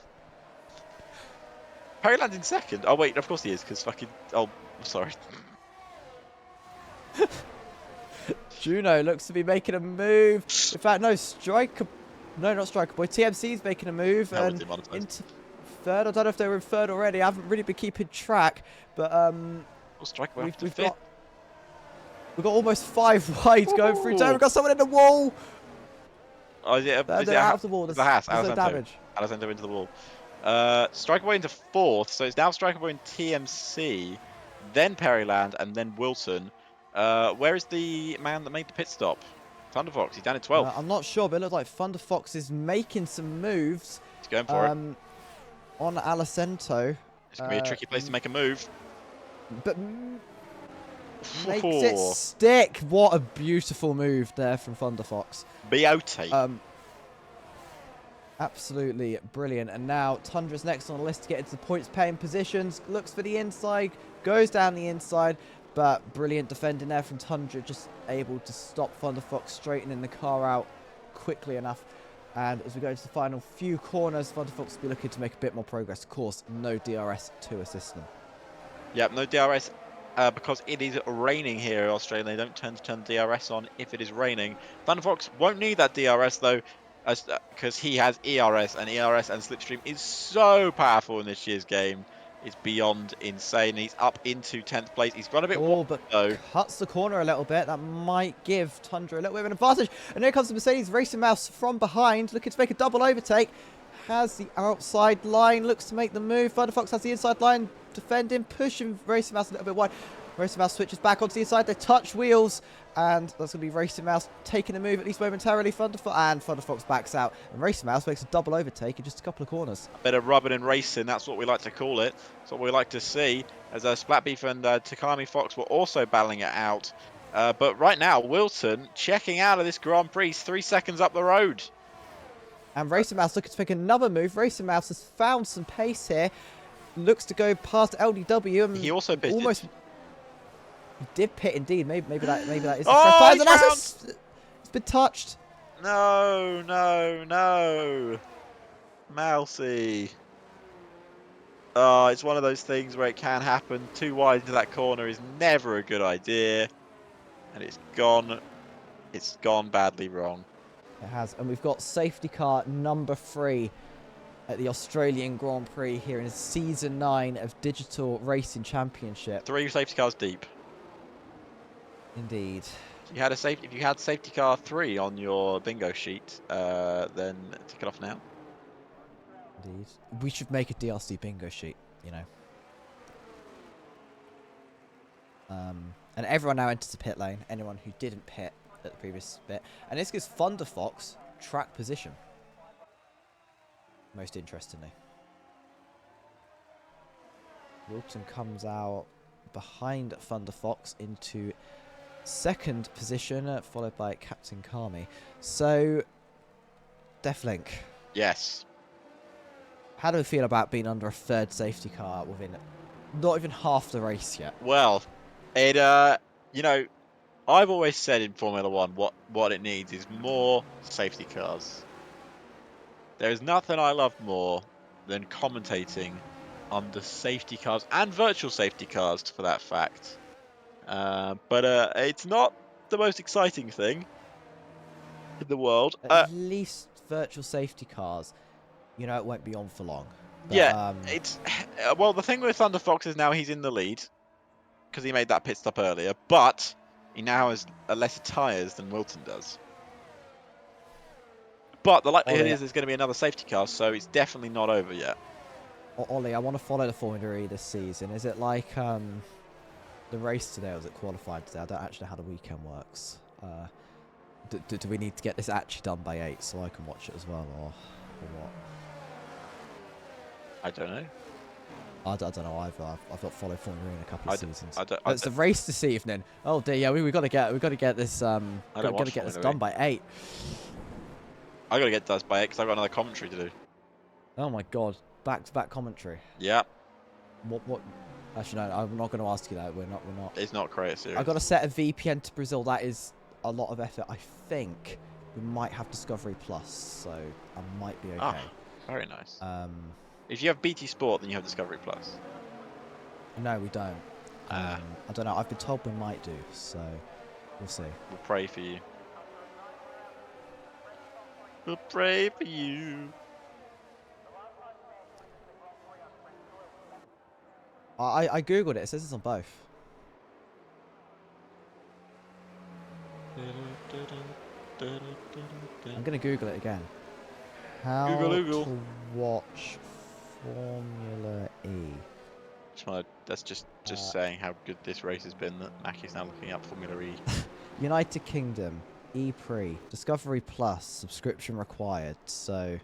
[SPEAKER 2] Perryland's in second. Oh wait, of course he is because fucking. Oh, sorry.
[SPEAKER 1] Juno looks to be making a move. In fact, no, Striker. No, not Striker Boy. TMC's making a move.
[SPEAKER 2] That was
[SPEAKER 1] And
[SPEAKER 2] demonetized.
[SPEAKER 1] into third. I don't know if they were in third already. I haven't really been keeping track. But
[SPEAKER 2] Well, Striker will have to
[SPEAKER 1] we've
[SPEAKER 2] fit.
[SPEAKER 1] got almost 5 wide going through.
[SPEAKER 2] Ooh.
[SPEAKER 1] We've got someone in the wall.
[SPEAKER 2] Oh, is it?
[SPEAKER 1] They're out of the wall.
[SPEAKER 2] The Haas,
[SPEAKER 1] There's no
[SPEAKER 2] Alessandro.
[SPEAKER 1] damage.
[SPEAKER 2] Alessandro into the wall. Striker Boy into fourth, so it's now Striker Boy in TMC, then Perryland, and then Wilson. Where is the man that made the pit stop? Thunderfox. He's down in 12th.
[SPEAKER 1] I'm not sure, but it looks like Thunder Fox is making some moves.
[SPEAKER 2] He's going for it.
[SPEAKER 1] On Alessandro.
[SPEAKER 2] It's gonna be a tricky place to make a move.
[SPEAKER 1] But makes it stick. What a beautiful move there from Thunder Fox.
[SPEAKER 2] Beauty.
[SPEAKER 1] Absolutely brilliant. And now Tundra's next on the list to get into the points paying positions. Looks for the inside, goes down the inside, but brilliant defending there from Tundra, just able to stop Thunder Fox, straightening the car out quickly enough. And as we go into the final few corners, Thunder Fox will be looking to make a bit more progress. Of course, no DRS to assist them.
[SPEAKER 2] Yep, no DRS because it is raining here in Australia. They don't tend to turn DRS on if it is raining. Thunderfox won't need that DRS though, because he has ERS, and ERS and Slipstream is so powerful in this year's game. It's beyond insane. He's up into 10th place. He's run a bit wide
[SPEAKER 1] but
[SPEAKER 2] though.
[SPEAKER 1] Cuts the corner a little bit. That might give Tundra a little bit of an advantage. And here comes the Mercedes Racing Mouse from behind, looking to make a double overtake. Has the outside line, looks to make the move. Thunderfox has the inside line, defending, pushing Racing Mouse a little bit wide. Racing Mouse switches back onto the inside. They touch wheels, and that's going to be Racing Mouse taking a move, at least momentarily. Thunderfox backs out, and Racing Mouse makes a double overtake in just a couple of corners.
[SPEAKER 2] A bit of rubbing and racing, that's what we like to call it. That's what we like to see, as Splatbeef and Takami Fox were also battling it out. But right now, Wilton checking out of this Grand Prix, 3 seconds up the road.
[SPEAKER 1] And Racing Mouse looking to make another move. Racing Mouse has found some pace here. Looks to go past LDW. And
[SPEAKER 2] he also pitted.
[SPEAKER 1] Almost... He did pit indeed. Maybe that is
[SPEAKER 2] oh,
[SPEAKER 1] the first time. It's been touched.
[SPEAKER 2] No. Mousy. Oh, it's one of those things where it can happen. Too wide into that corner is never a good idea. And it's gone badly wrong.
[SPEAKER 1] It has. And we've got safety car number 3 at the Australian Grand Prix here in Season 9 of Digital Racing Championship.
[SPEAKER 2] 3 safety cars deep.
[SPEAKER 1] Indeed.
[SPEAKER 2] If you had safety car 3 on your bingo sheet, then tick it off now.
[SPEAKER 1] Indeed. We should make a DRC bingo sheet, you know. And everyone now enters the pit lane. Anyone who didn't pit at the previous bit. And this gives Thunderfox track position. Most interestingly. Wilton comes out behind Thunderfox into second position, followed by Captain Kami. So, Deathlink.
[SPEAKER 2] Yes.
[SPEAKER 1] How do we feel about being under a third safety car within not even half the race yet?
[SPEAKER 2] Well, it you know, I've always said in Formula 1 what it needs is more safety cars. There is nothing I love more than commentating under safety cars and virtual safety cars for that fact. But it's not the most exciting thing in the world.
[SPEAKER 1] At least virtual safety cars, you know, it won't be on for long. But,
[SPEAKER 2] yeah, it's well, the thing with Thunder Fox is now he's in the lead because he made that pit stop earlier, but he now has less tyres than Wilton does. But the likelihood is there's going to be another safety car, so it's definitely not over yet.
[SPEAKER 1] Ollie, I want to follow the Formula E this season. Is it like the race today, or was it qualified today? I don't actually know how the weekend works. Do we need to get this actually done by 8 so I can watch it as well, or what?
[SPEAKER 2] I don't know.
[SPEAKER 1] I don't know either. I've not followed Formula E in a couple of seasons.
[SPEAKER 2] It's
[SPEAKER 1] the race this evening. Oh dear, yeah, we got to get this done by 8.
[SPEAKER 2] I got to get this by 8 because I've got another commentary to do.
[SPEAKER 1] Oh my god, back-to-back commentary.
[SPEAKER 2] Yeah.
[SPEAKER 1] What? Actually, no, I'm not going to ask you that. We're not.
[SPEAKER 2] It's not creative series.
[SPEAKER 1] I got to set a VPN to Brazil. That is a lot of effort. I think we might have Discovery Plus, so I might be okay.
[SPEAKER 2] Ah, very nice. If you have BT Sport, then you have Discovery Plus.
[SPEAKER 1] No, we don't. I don't know. I've been told we might do, so we'll see.
[SPEAKER 2] We'll pray for you. We'll pray for you.
[SPEAKER 1] I googled it. It says it's on both. I'm gonna Google it again. How
[SPEAKER 2] Google.
[SPEAKER 1] to watch Formula E.
[SPEAKER 2] That's just saying how good this race has been that Mackie's now looking up Formula E.
[SPEAKER 1] United Kingdom, E-Pre, Discovery Plus, subscription required. So,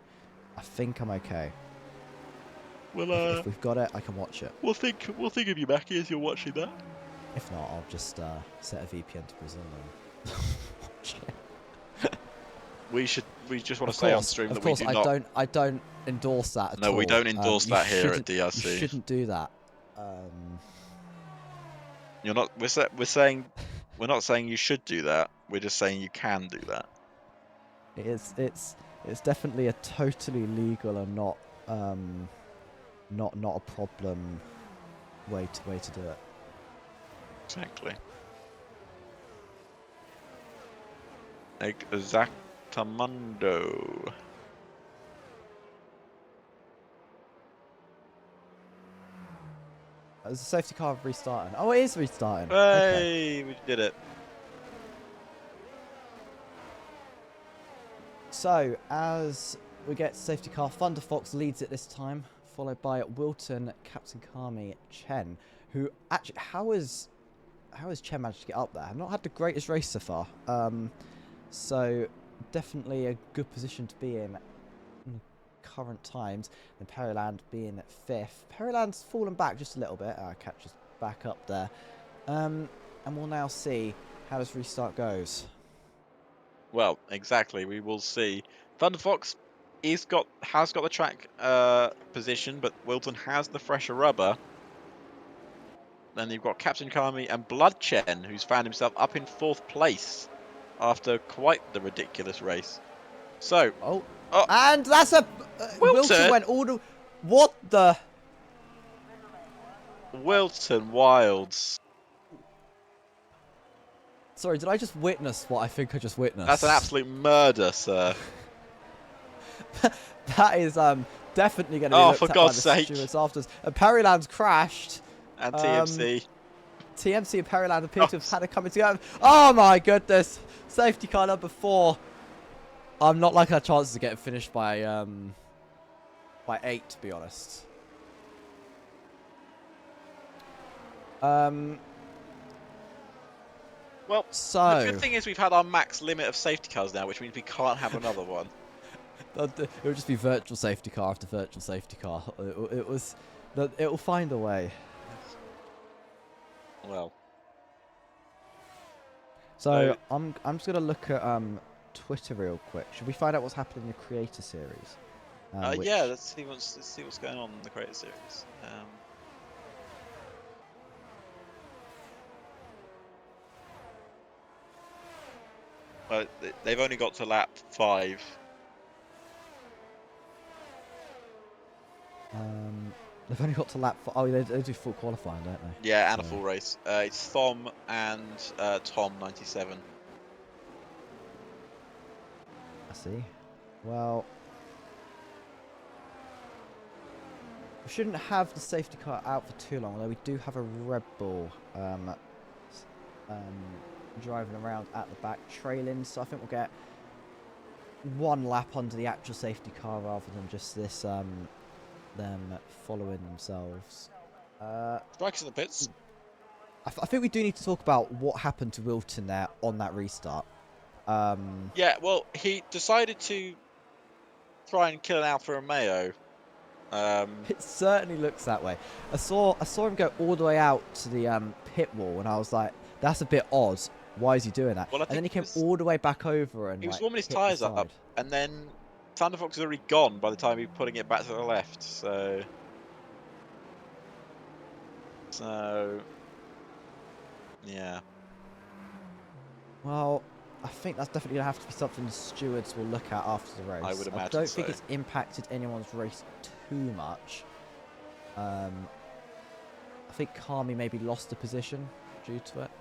[SPEAKER 1] I think I'm okay.
[SPEAKER 2] Well,
[SPEAKER 1] if we've got it, I can watch it.
[SPEAKER 2] We'll think of you, Mackie, as you're watching that.
[SPEAKER 1] If not, I'll just set a VPN to Brazil and watch it.
[SPEAKER 2] We just want to say on stream that we do not.
[SPEAKER 1] I don't endorse that at all.
[SPEAKER 2] No, we don't endorse that here at DRC.
[SPEAKER 1] You shouldn't do that.
[SPEAKER 2] You're not. We're saying we're not saying you should do that. We're just saying you can do that.
[SPEAKER 1] It's definitely a totally legal and not a problem way to do it.
[SPEAKER 2] Exactly. Exactamundo.
[SPEAKER 1] Is the safety car restarting? Oh, it is restarting.
[SPEAKER 2] Hey,
[SPEAKER 1] okay.
[SPEAKER 2] We did it.
[SPEAKER 1] So, as we get safety car, Thunder Fox leads it this time, followed by Wilton, Captain Kami, Chen, who actually, how is how has Chen managed to get up there? I've not had the greatest race so far. So definitely a good position to be in current times. And Periland being 5th. Periland's fallen back just a little bit. Catches back up there. And we'll now see how this restart goes.
[SPEAKER 2] Well, exactly. We will see. Thunderfox has got the track position, but Wilton has the fresher rubber. Then you've got Captain Kami and Bloodchen, who's found himself up in 4th place after quite the ridiculous race. So,
[SPEAKER 1] Oh,
[SPEAKER 2] oh,
[SPEAKER 1] and that's a Wilton
[SPEAKER 2] Wilton,
[SPEAKER 1] went all the. What the?
[SPEAKER 2] Wilton Wilds.
[SPEAKER 1] Sorry, did I just witness what I think I just witnessed?
[SPEAKER 2] That's an absolute murder, sir.
[SPEAKER 1] That is definitely going to be
[SPEAKER 2] Oh,
[SPEAKER 1] looked
[SPEAKER 2] for
[SPEAKER 1] at
[SPEAKER 2] God's
[SPEAKER 1] by the
[SPEAKER 2] sake.
[SPEAKER 1] stewards afterwards. And Periland's crashed.
[SPEAKER 2] And TMC.
[SPEAKER 1] TMC and Periland appear to have had it coming together. Oh my goodness! Safety car number 4. I'm not liking our chances of getting finished by 8, to be honest.
[SPEAKER 2] Well,
[SPEAKER 1] so
[SPEAKER 2] the good thing is we've had our max limit of safety cars now, which means we can't have another one.
[SPEAKER 1] it would just be virtual safety car after virtual safety car. It'll find a way.
[SPEAKER 2] Well.
[SPEAKER 1] So I'm just gonna look at Twitter real quick. Should we find out what's happening in the creator series?
[SPEAKER 2] Yeah, let's see what's going on in the creator series. Well, they've only got to lap 5.
[SPEAKER 1] They've only got to lap 4. Oh, they do full qualifying, don't they?
[SPEAKER 2] Yeah, and a full race. It's Thom and Tom 97.
[SPEAKER 1] I see. Well, we shouldn't have the safety car out for too long, although we do have a Red Bull driving around at the back, trailing. So I think we'll get 1 lap under the actual safety car rather than just this them following themselves.
[SPEAKER 2] Strikers in the pits.
[SPEAKER 1] I think we do need to talk about what happened to Wilton there on that restart.
[SPEAKER 2] Yeah, well, he decided to try and kill an Alfa Romeo.
[SPEAKER 1] It certainly looks that way. I saw him go all the way out to the pit wall, and I was like, "That's a bit odd. Why is he doing that?"
[SPEAKER 2] Well,
[SPEAKER 1] and then he came all the way back over and
[SPEAKER 2] he was
[SPEAKER 1] like,
[SPEAKER 2] warming his
[SPEAKER 1] hit the
[SPEAKER 2] tyres
[SPEAKER 1] side.
[SPEAKER 2] up, and then Thunderfox was already gone by the time he was putting it back to the left. So yeah.
[SPEAKER 1] Well, I think that's definitely going to have to be something the stewards will look at after the race.
[SPEAKER 2] I would imagine
[SPEAKER 1] I don't think
[SPEAKER 2] so.
[SPEAKER 1] it's impacted anyone's race too much. I think Kami maybe lost a position due to it.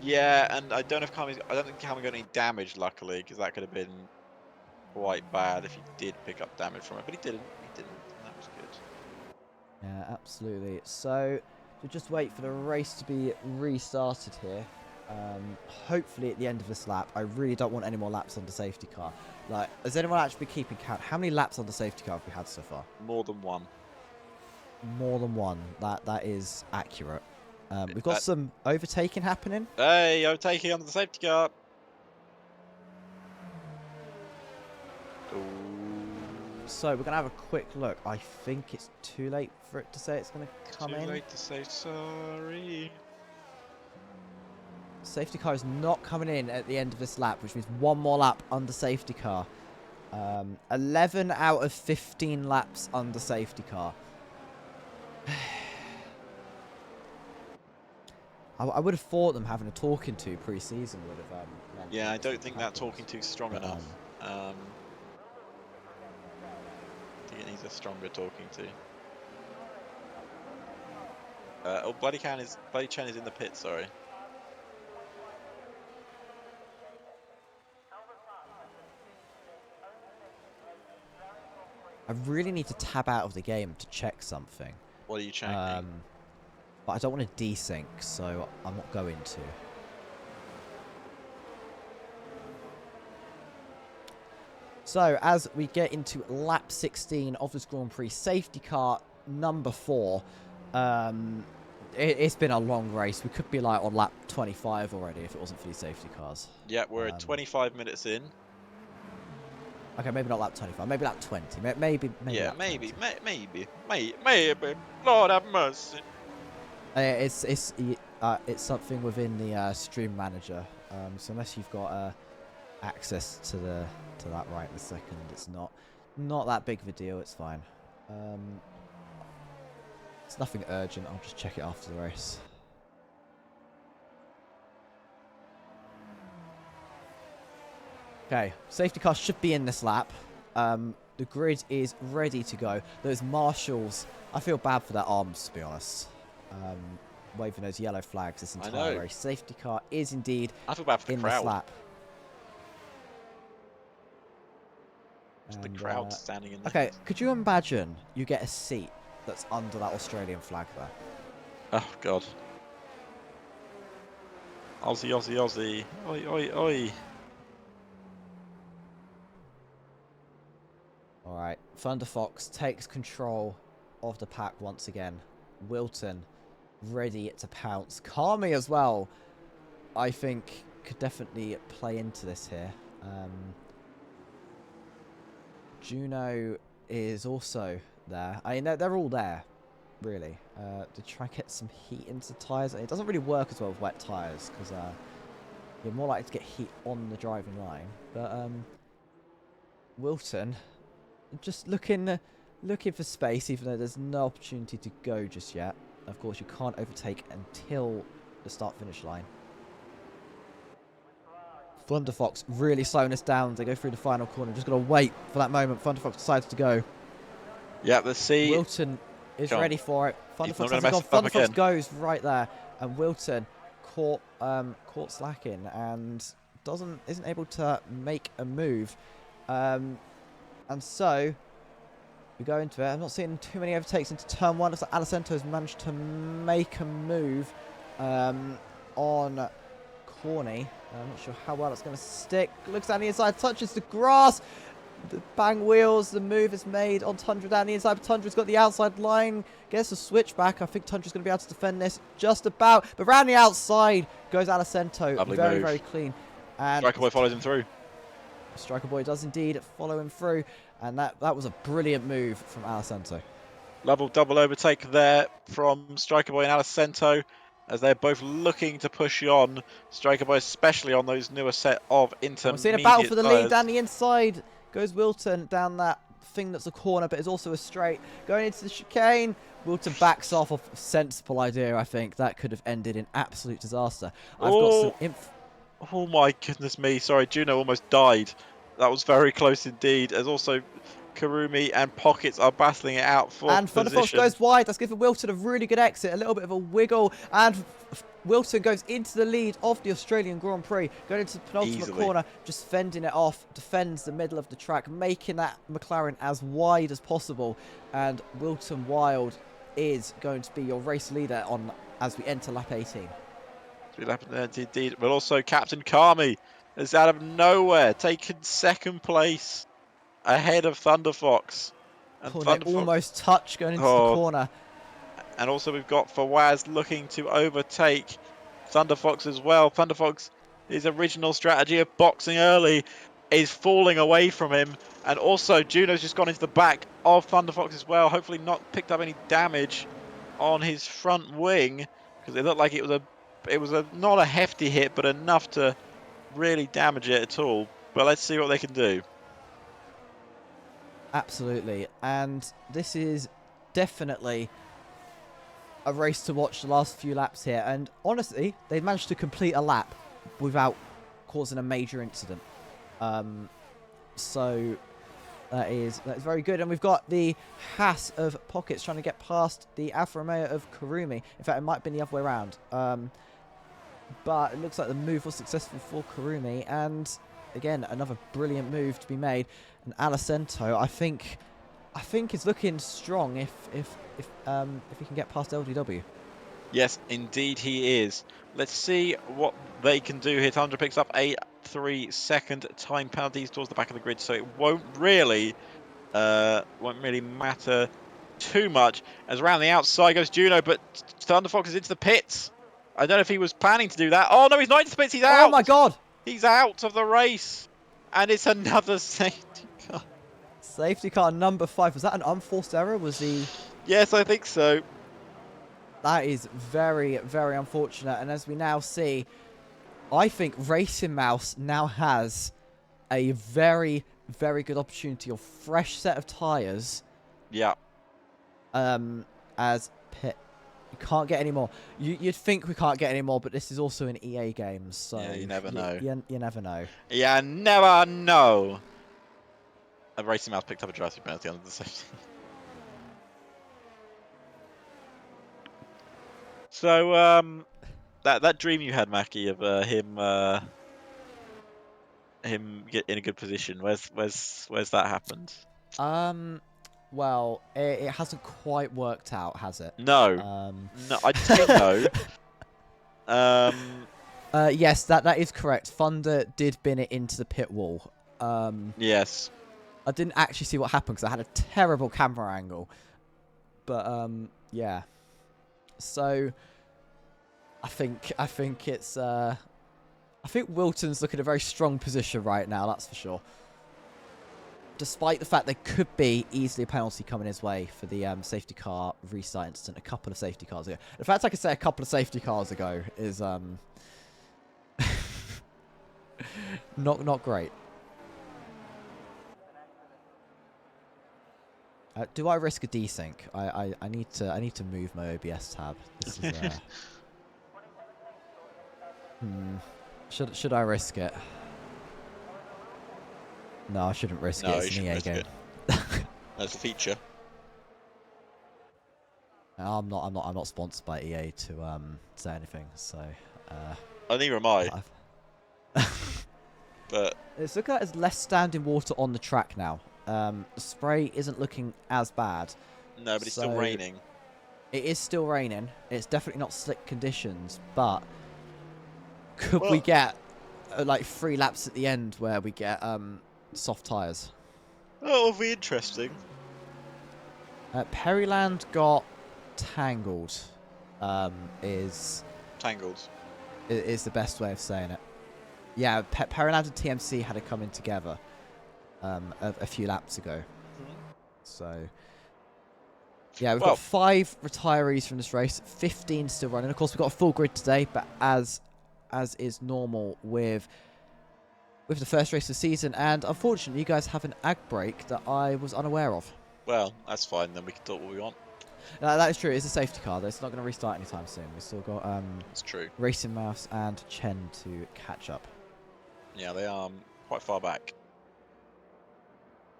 [SPEAKER 2] Yeah, and I don't think Kami got any damage, luckily, because that could have been quite bad if he did pick up damage from it. But he didn't. And that was good.
[SPEAKER 1] Yeah, absolutely. So we'll just wait for the race to be restarted here. Hopefully at the end of this lap. I really don't want any more laps on the safety car. Like, has anyone actually been keeping count? How many laps on the safety car have we had so far?
[SPEAKER 2] More than 1.
[SPEAKER 1] More than 1. That is accurate. We've got some overtaking happening.
[SPEAKER 2] Hey, overtaking under the safety car.
[SPEAKER 1] So we're going to have a quick look. I think it's too late for it to say it's going to come in.
[SPEAKER 2] Too late to say sorry.
[SPEAKER 1] Safety car is not coming in at the end of this lap, which means 1 more lap under safety car. 11 out of 15 laps under safety car. I would have thought them having a talking to pre-season would have.
[SPEAKER 2] Yeah, I don't think that talking to is strong enough. I think it needs a stronger talking to. Oh, Bloody Chen is in the pit. Sorry.
[SPEAKER 1] I really need to tab out of the game to check something.
[SPEAKER 2] What are you checking?
[SPEAKER 1] But I don't want to desync, so I'm not going to. So, as we get into lap 16 of this Grand Prix, safety car number 4, It's been a long race. We could be like on lap 25 already if it wasn't for these safety cars.
[SPEAKER 2] Yeah, we're at 25 minutes in.
[SPEAKER 1] Okay, maybe not lap 25. Maybe lap 20. Maybe
[SPEAKER 2] Yeah,
[SPEAKER 1] lap 20.
[SPEAKER 2] maybe. Lord have mercy.
[SPEAKER 1] It's something within the stream manager. So unless you've got access to that right this second, it's not that big of a deal. It's fine. It's nothing urgent. I'll just check it after the race. Okay, safety car should be in this lap. The grid is ready to go. Those marshals, I feel bad for their arms, to be honest. Waving those yellow flags this entire race. Safety car is indeed
[SPEAKER 2] I feel bad for the
[SPEAKER 1] in
[SPEAKER 2] crowd.
[SPEAKER 1] this lap.
[SPEAKER 2] Just the crowd standing in there.
[SPEAKER 1] Okay, could you imagine you get a seat that's under that Australian flag there?
[SPEAKER 2] Oh, God. Aussie, Aussie, Aussie. Oi, oi, oi.
[SPEAKER 1] Alright, Thunder Fox takes control of the pack once again. Wilton ready to pounce. Kami as well, I think, could definitely play into this here. Juno is also there. I mean, they're all there, really. To try and get some heat into tyres. It doesn't really work as well with wet tyres, because you're more likely to get heat on the driving line. But Wilton just looking for space, even though there's no opportunity to go just yet. Of course, you can't overtake until the start-finish line. Thunder Fox really slowing us down. They go through the final corner. Just got to wait for that moment. Thunder Fox decides to go.
[SPEAKER 2] Yeah, let's see.
[SPEAKER 1] Wilton is ready for it. Thunder Fox has gone.
[SPEAKER 2] Thunder
[SPEAKER 1] Fox goes right there, and Wilton caught slacking and isn't able to make a move. And so we go into it. I'm not seeing too many overtakes into turn one. Looks like Alicento's managed to make a move on Corny. I'm not sure how well it's going to stick. Looks down the inside, touches the grass. The bang wheels, the move is made on Tundra down the inside. But Tundra's got the outside line. Gets a switchback. I think Tundra's going to be able to defend this just about. But round the outside goes Alicento.
[SPEAKER 2] Lovely
[SPEAKER 1] very,
[SPEAKER 2] move.
[SPEAKER 1] very clean. And
[SPEAKER 2] Striker Boy follows him through.
[SPEAKER 1] Striker Boy does indeed follow him through. And that was a brilliant move from Alicento.
[SPEAKER 2] Level double overtake there from Striker Boy and Alicento, as they're both looking to push on. Striker Boy especially on those newer set of intermediate.
[SPEAKER 1] We're seeing a battle for the
[SPEAKER 2] tyres.
[SPEAKER 1] lead down the inside. Goes Wilton down that thing that's a corner, but is also a straight. Going into the chicane. Wilton backs off of a sensible idea, I think. That could have ended in absolute disaster. I've got some
[SPEAKER 2] Oh my goodness me. Sorry, Juno almost died. That was very close indeed. As also Kurumi and Pockets are battling it out for
[SPEAKER 1] and Thunder Fox goes wide. That's giving Wilton a really good exit. A little bit of a wiggle. And Wilton goes into the lead of the Australian Grand Prix. Going into the penultimate corner. Just fending it off. Defends the middle of the track. Making that McLaren as wide as possible. And Wilton Wild is going to be your race leader as we enter lap 18.
[SPEAKER 2] Indeed. But also Captain Kami is out of nowhere taking second place ahead of Thunder Fox.
[SPEAKER 1] And almost touch going into the corner.
[SPEAKER 2] And also we've got Fawaz looking to overtake Thunder Fox as well. Thunder Fox, his original strategy of boxing early, is falling away from him. And also Juno's just gone into the back of Thunder Fox as well. Hopefully not picked up any damage on his front wing, because it looked like it was not a hefty hit, but enough to really damage it at all. But let's see what they can do.
[SPEAKER 1] Absolutely. And this is definitely a race to watch the last few laps here. And honestly, they've managed to complete a lap without causing a major incident. So that is very good. And we've got the Haas of Pockets trying to get past the Alfa Romeo of Kurumi. In fact, it might have been the other way around. But it looks like the move was successful for Kurumi. And again, another brilliant move to be made. And Alicento, I think is looking strong if he can get past LDW.
[SPEAKER 2] Yes, indeed he is. Let's see what they can do here. Tundra picks up a 3-second time penalty towards the back of the grid, so it won't really matter too much. As around the outside goes Juno, but Thunder Fox is into the pits. I don't know if he was planning to do that. Oh no, he's not into the pits. He's
[SPEAKER 1] Oh
[SPEAKER 2] out.
[SPEAKER 1] my god!
[SPEAKER 2] He's out of the race, and it's another safety car.
[SPEAKER 1] Safety car number 5. Was that an unforced error? Was he?
[SPEAKER 2] Yes, I think so.
[SPEAKER 1] That is very, very unfortunate. And as we now see, I think Racing Mouse now has a very, very good opportunity of fresh set of tyres.
[SPEAKER 2] Yeah.
[SPEAKER 1] As pit. You can't get any more. You'd think we can't get any more, but this is also an EA game, so
[SPEAKER 2] Yeah, you never know.
[SPEAKER 1] You never know.
[SPEAKER 2] You never know. A Racing Mouse picked up a driving penalty under the safety. So that dream you had, Mackie, of him get in a good position. Where's that happened?
[SPEAKER 1] Well, it hasn't quite worked out, has it?
[SPEAKER 2] No. No, I'd say no.
[SPEAKER 1] Yes, that is correct. Thunder did bin it into the pit wall.
[SPEAKER 2] Yes.
[SPEAKER 1] I didn't actually see what happened because I had a terrible camera angle. But yeah. So I think it's I think Wilton's looking at a very strong position right now, that's for sure. Despite the fact there could be easily a penalty coming his way for the safety car restart incident a couple of safety cars ago. The fact I could say a couple of safety cars ago is not great. Do I risk a desync? I need to move my OBS tab. This is Should I risk it? No, I shouldn't risk it. It's an EA game.
[SPEAKER 2] That's a feature.
[SPEAKER 1] I'm not sponsored by EA to say anything. So.
[SPEAKER 2] Neither am I. But
[SPEAKER 1] it's looking like there's less standing water on the track now. The spray isn't looking as bad.
[SPEAKER 2] No, but it's still raining.
[SPEAKER 1] It is still raining. It's definitely not slick conditions, but could we get like 3 laps at the end where we get soft tyres?
[SPEAKER 2] Oh, it'll be interesting.
[SPEAKER 1] Perryland got tangled. Is the best way of saying it. Yeah, Perryland and TMC had it coming together a few laps ago. So yeah, we've got 5 retirees from this race, 15 still running. Of course, we've got a full grid today, but as is normal with the first race of the season, and unfortunately, you guys have an ag break that I was unaware of.
[SPEAKER 2] Well, that's fine. Then we can talk what we want.
[SPEAKER 1] That is true. It's a safety car, though. It's not going to restart anytime soon. We've still got
[SPEAKER 2] It's true.
[SPEAKER 1] Racing Mouse and Chen to catch up.
[SPEAKER 2] Yeah, they are quite far back.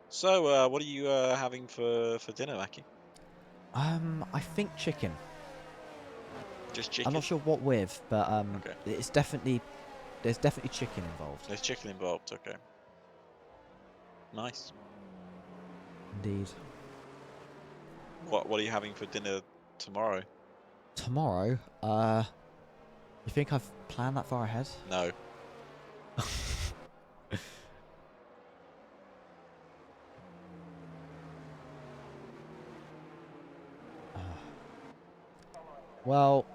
[SPEAKER 2] So, what are you having for dinner, Mackie?
[SPEAKER 1] I think chicken.
[SPEAKER 2] Just chicken?
[SPEAKER 1] I'm not sure what with, but
[SPEAKER 2] okay.
[SPEAKER 1] There's definitely chicken involved.
[SPEAKER 2] There's chicken involved, okay. Nice.
[SPEAKER 1] Indeed.
[SPEAKER 2] What are you having for dinner tomorrow?
[SPEAKER 1] Tomorrow? You think I've planned that far ahead?
[SPEAKER 2] No.
[SPEAKER 1] Well,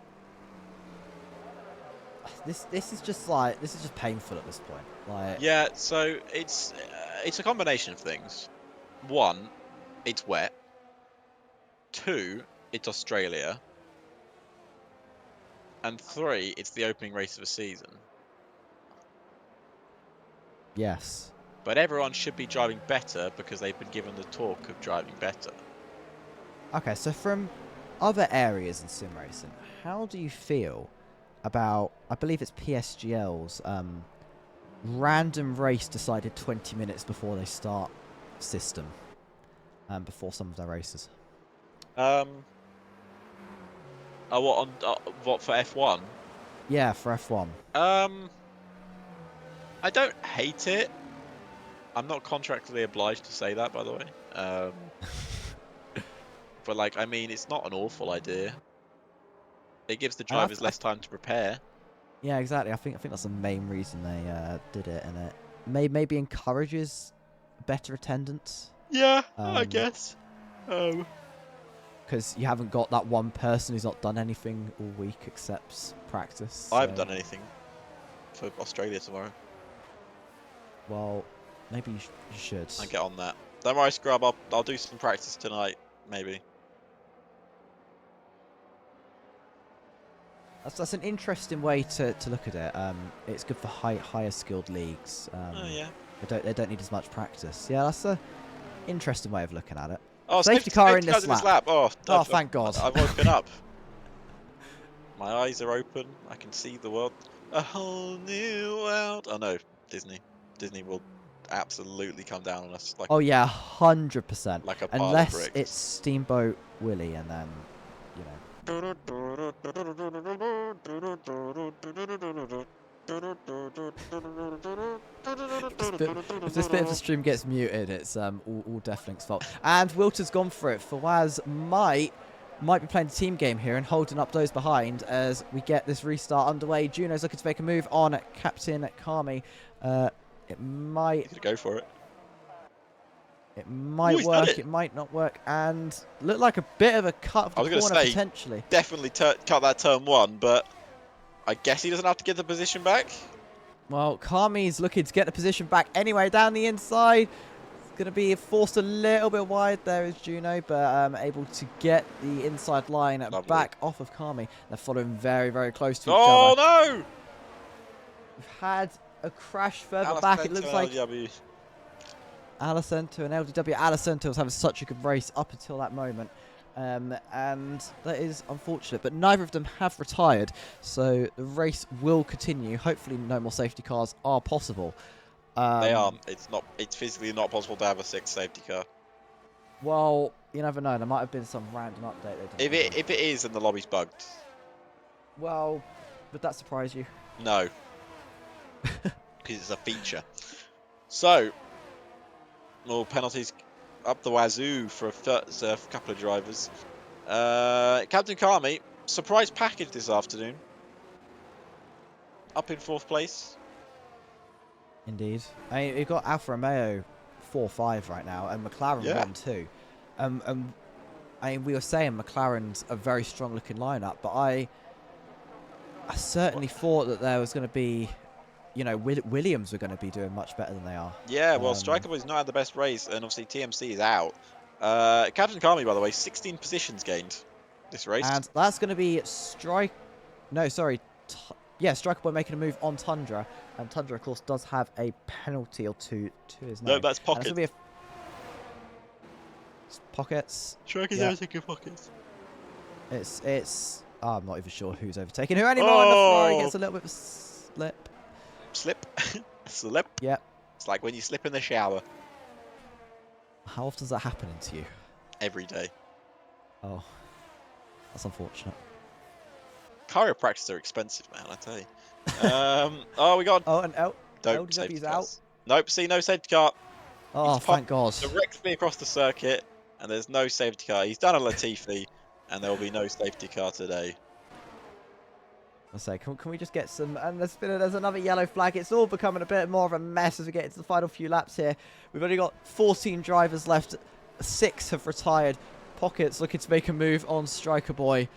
[SPEAKER 1] this is just painful at this point. Like,
[SPEAKER 2] yeah, so it's a combination of things. 1, it's wet. 2, it's Australia. And 3, it's the opening race of the season.
[SPEAKER 1] yes.
[SPEAKER 2] But everyone should be driving better because they've been given the talk of driving better.
[SPEAKER 1] Okay, so from other areas in sim racing, how do you feel about, I believe it's PSGL's random race decided 20 minutes before they start system, before some of their races?
[SPEAKER 2] What for F1?
[SPEAKER 1] Yeah, for F1.
[SPEAKER 2] I don't hate it. I'm not contractually obliged to say that, by the way. But like, I mean, it's not an awful idea. It gives the drivers less time to prepare.
[SPEAKER 1] Yeah, exactly. I think that's the main reason they did it, and it maybe encourages better attendance.
[SPEAKER 2] Yeah, I guess.
[SPEAKER 1] because you haven't got that one person who's not done anything all week except practice.
[SPEAKER 2] I haven't
[SPEAKER 1] so-
[SPEAKER 2] done anything for Australia tomorrow.
[SPEAKER 1] Well, maybe you should.
[SPEAKER 2] I get on that. Don't worry, Scrub. I'll do some practice tonight, maybe.
[SPEAKER 1] That's an interesting way to look at it. It's good for higher skilled leagues.
[SPEAKER 2] Oh yeah.
[SPEAKER 1] They don't need as much practice. Yeah, that's a interesting way of looking at it.
[SPEAKER 2] Oh,
[SPEAKER 1] Safety car in
[SPEAKER 2] car's
[SPEAKER 1] this lap.
[SPEAKER 2] Oh,
[SPEAKER 1] Oh, thank God.
[SPEAKER 2] I've woken up. My eyes are open. I can see the world. A whole new world. Oh no, Disney. Disney will absolutely come down on us
[SPEAKER 1] Oh yeah, 100%.
[SPEAKER 2] like a pile of
[SPEAKER 1] Unless
[SPEAKER 2] bricks.
[SPEAKER 1] it's Steamboat Willie, and then you know. If this bit of the stream gets muted, it's all Deflink's fault. And Wilter's gone for it. Fawaz might be playing the team game here and holding up those behind as we get this restart underway. Juno's looking to make a move on Captain Kami. It might...
[SPEAKER 2] He's gonna go for it.
[SPEAKER 1] It might work, it might not work, and look like a bit of a cut of the corner potentially.
[SPEAKER 2] Definitely cut that turn one, but I guess he doesn't have to get the position back.
[SPEAKER 1] Well, Kami's looking to get the position back anyway down the inside. It's going to be forced a little bit wide there is Juno, but able to get the inside line back off of Kami. They're following very, very close to each other.
[SPEAKER 2] Oh no!
[SPEAKER 1] We've had a crash further back. It looks like Alicento and LDW. Alicento was having such a good race up until that moment. And that is unfortunate, but neither of them have retired, so the race will continue. Hopefully no more safety cars are possible.
[SPEAKER 2] They aren't. It's physically not possible to have a 6th safety car.
[SPEAKER 1] Well, you never know. There might have been some random update.
[SPEAKER 2] If it is, then the lobby's bugged.
[SPEAKER 1] Well, would that surprise you?
[SPEAKER 2] No. Because it's a feature. So, more penalties up the wazoo for a couple of drivers. Captain Kami, surprise package this afternoon. Up in 4th place.
[SPEAKER 1] Indeed. I mean, you've got Alfa Romeo 4-5 right now, and McLaren 1-2. I mean, we were saying McLaren's a very strong looking lineup, but I certainly thought that there was going to be, you know, Williams were going to be doing much better than they are.
[SPEAKER 2] Yeah, well, Striker Boy's not had the best race, and obviously TMC is out. Captain Kami, by the way, 16 positions gained this race.
[SPEAKER 1] And that's going to be Striker Boy making a move on Tundra. And Tundra, of course, does have a penalty or two to his name.
[SPEAKER 2] No, that's Pocket.
[SPEAKER 1] Pockets.
[SPEAKER 2] Striker's overtaking Pockets.
[SPEAKER 1] It's... Oh, I'm not even sure who's overtaking who anymore. And the Ferrari gets a little bit of a slip.
[SPEAKER 2] Slip? Slip?
[SPEAKER 1] Yep.
[SPEAKER 2] It's like when you slip in the shower.
[SPEAKER 1] How often does that happen to you?
[SPEAKER 2] Every day.
[SPEAKER 1] Oh. That's unfortunate.
[SPEAKER 2] Chiropractors are expensive, man, I tell you. Oh, we got...
[SPEAKER 1] Oh, and
[SPEAKER 2] LW's
[SPEAKER 1] out.
[SPEAKER 2] Nope, see, no safety car.
[SPEAKER 1] Oh, thank God.
[SPEAKER 2] Directly across the circuit, and there's no safety car. He's done a Latifi, and there will be no safety car today.
[SPEAKER 1] I say, can we just get some... And there's another yellow flag. It's all becoming a bit more of a mess as we get into the final few laps here. We've only got 14 drivers left. 6 have retired. Pockets looking to make a move on Striker Boy.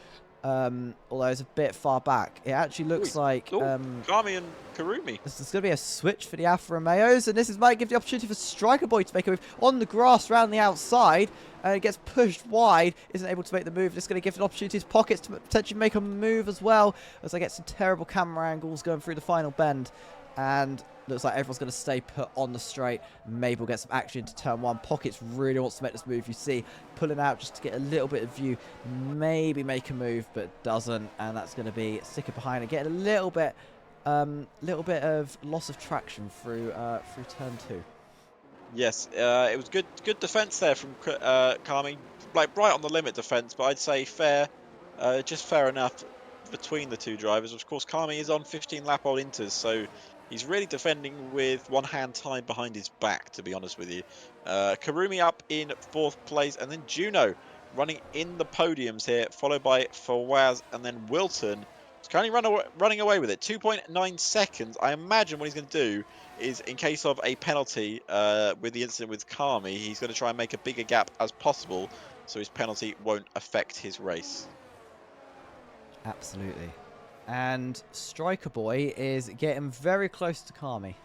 [SPEAKER 1] Although it's a bit far back. It actually looks like...
[SPEAKER 2] Kami and Karumi.
[SPEAKER 1] There's going to be a switch for the Alfa Romeos, and this might give the opportunity for Striker Boy to make a move on the grass around the outside. It gets pushed wide, isn't able to make the move. This is going to give an opportunity to Pockets to potentially make a move as well, as I get some terrible camera angles going through the final bend. And looks like everyone's going to stay put on the straight. Maybe we'll get some action into turn 1. Pockets really wants to make this move. You see, pulling out just to get a little bit of view. Maybe make a move, but doesn't. And that's going to be sticking behind and getting a little bit of loss of traction through turn 2.
[SPEAKER 2] Yes, it was good defence there from Kami. Like, right on the limit defence, but I'd say fair. Just fair enough between the two drivers. Of course, Kami is on 15 lap old inters, so he's really defending with one hand tied behind his back, to be honest with you. Karumi up in 4th place, and then Juno running in the podiums here, followed by Fawaz and then Wilton. He's currently running away with it. 2.9 seconds. I imagine what he's going to do is, in case of a penalty with the incident with Kami, he's going to try and make a bigger gap as possible so his penalty won't affect his race.
[SPEAKER 1] Absolutely. And Striker Boy is getting very close to Kami.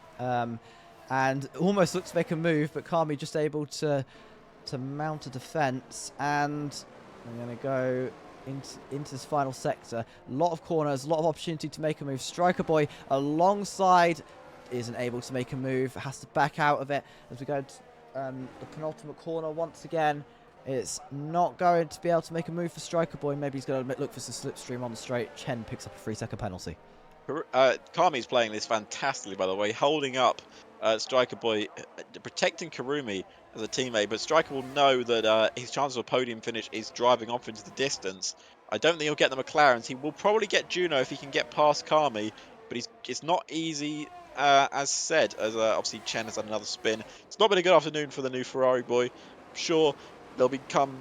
[SPEAKER 1] And almost looks to make a move, but Kami just able to mount a defense, and I'm going to go into this final sector. A lot of corners, a lot of opportunity to make a move. Striker Boy alongside isn't able to make a move, has to back out of it as we go to the penultimate corner once again. It's not going to be able to make a move for Striker Boy. Maybe he's going to look for some slipstream on the straight. Chen picks up a 3-second penalty.
[SPEAKER 2] Kami's playing this fantastically, by the way, holding up Striker Boy, protecting Karumi as a teammate, but Striker will know that his chance of a podium finish is driving off into the distance. I don't think he'll get the McLarens. He will probably get Juno if he can get past Kami, but it's not easy, as said, as obviously Chen has had another spin. It's not been a good afternoon for the new Ferrari boy. I'm sure there'll become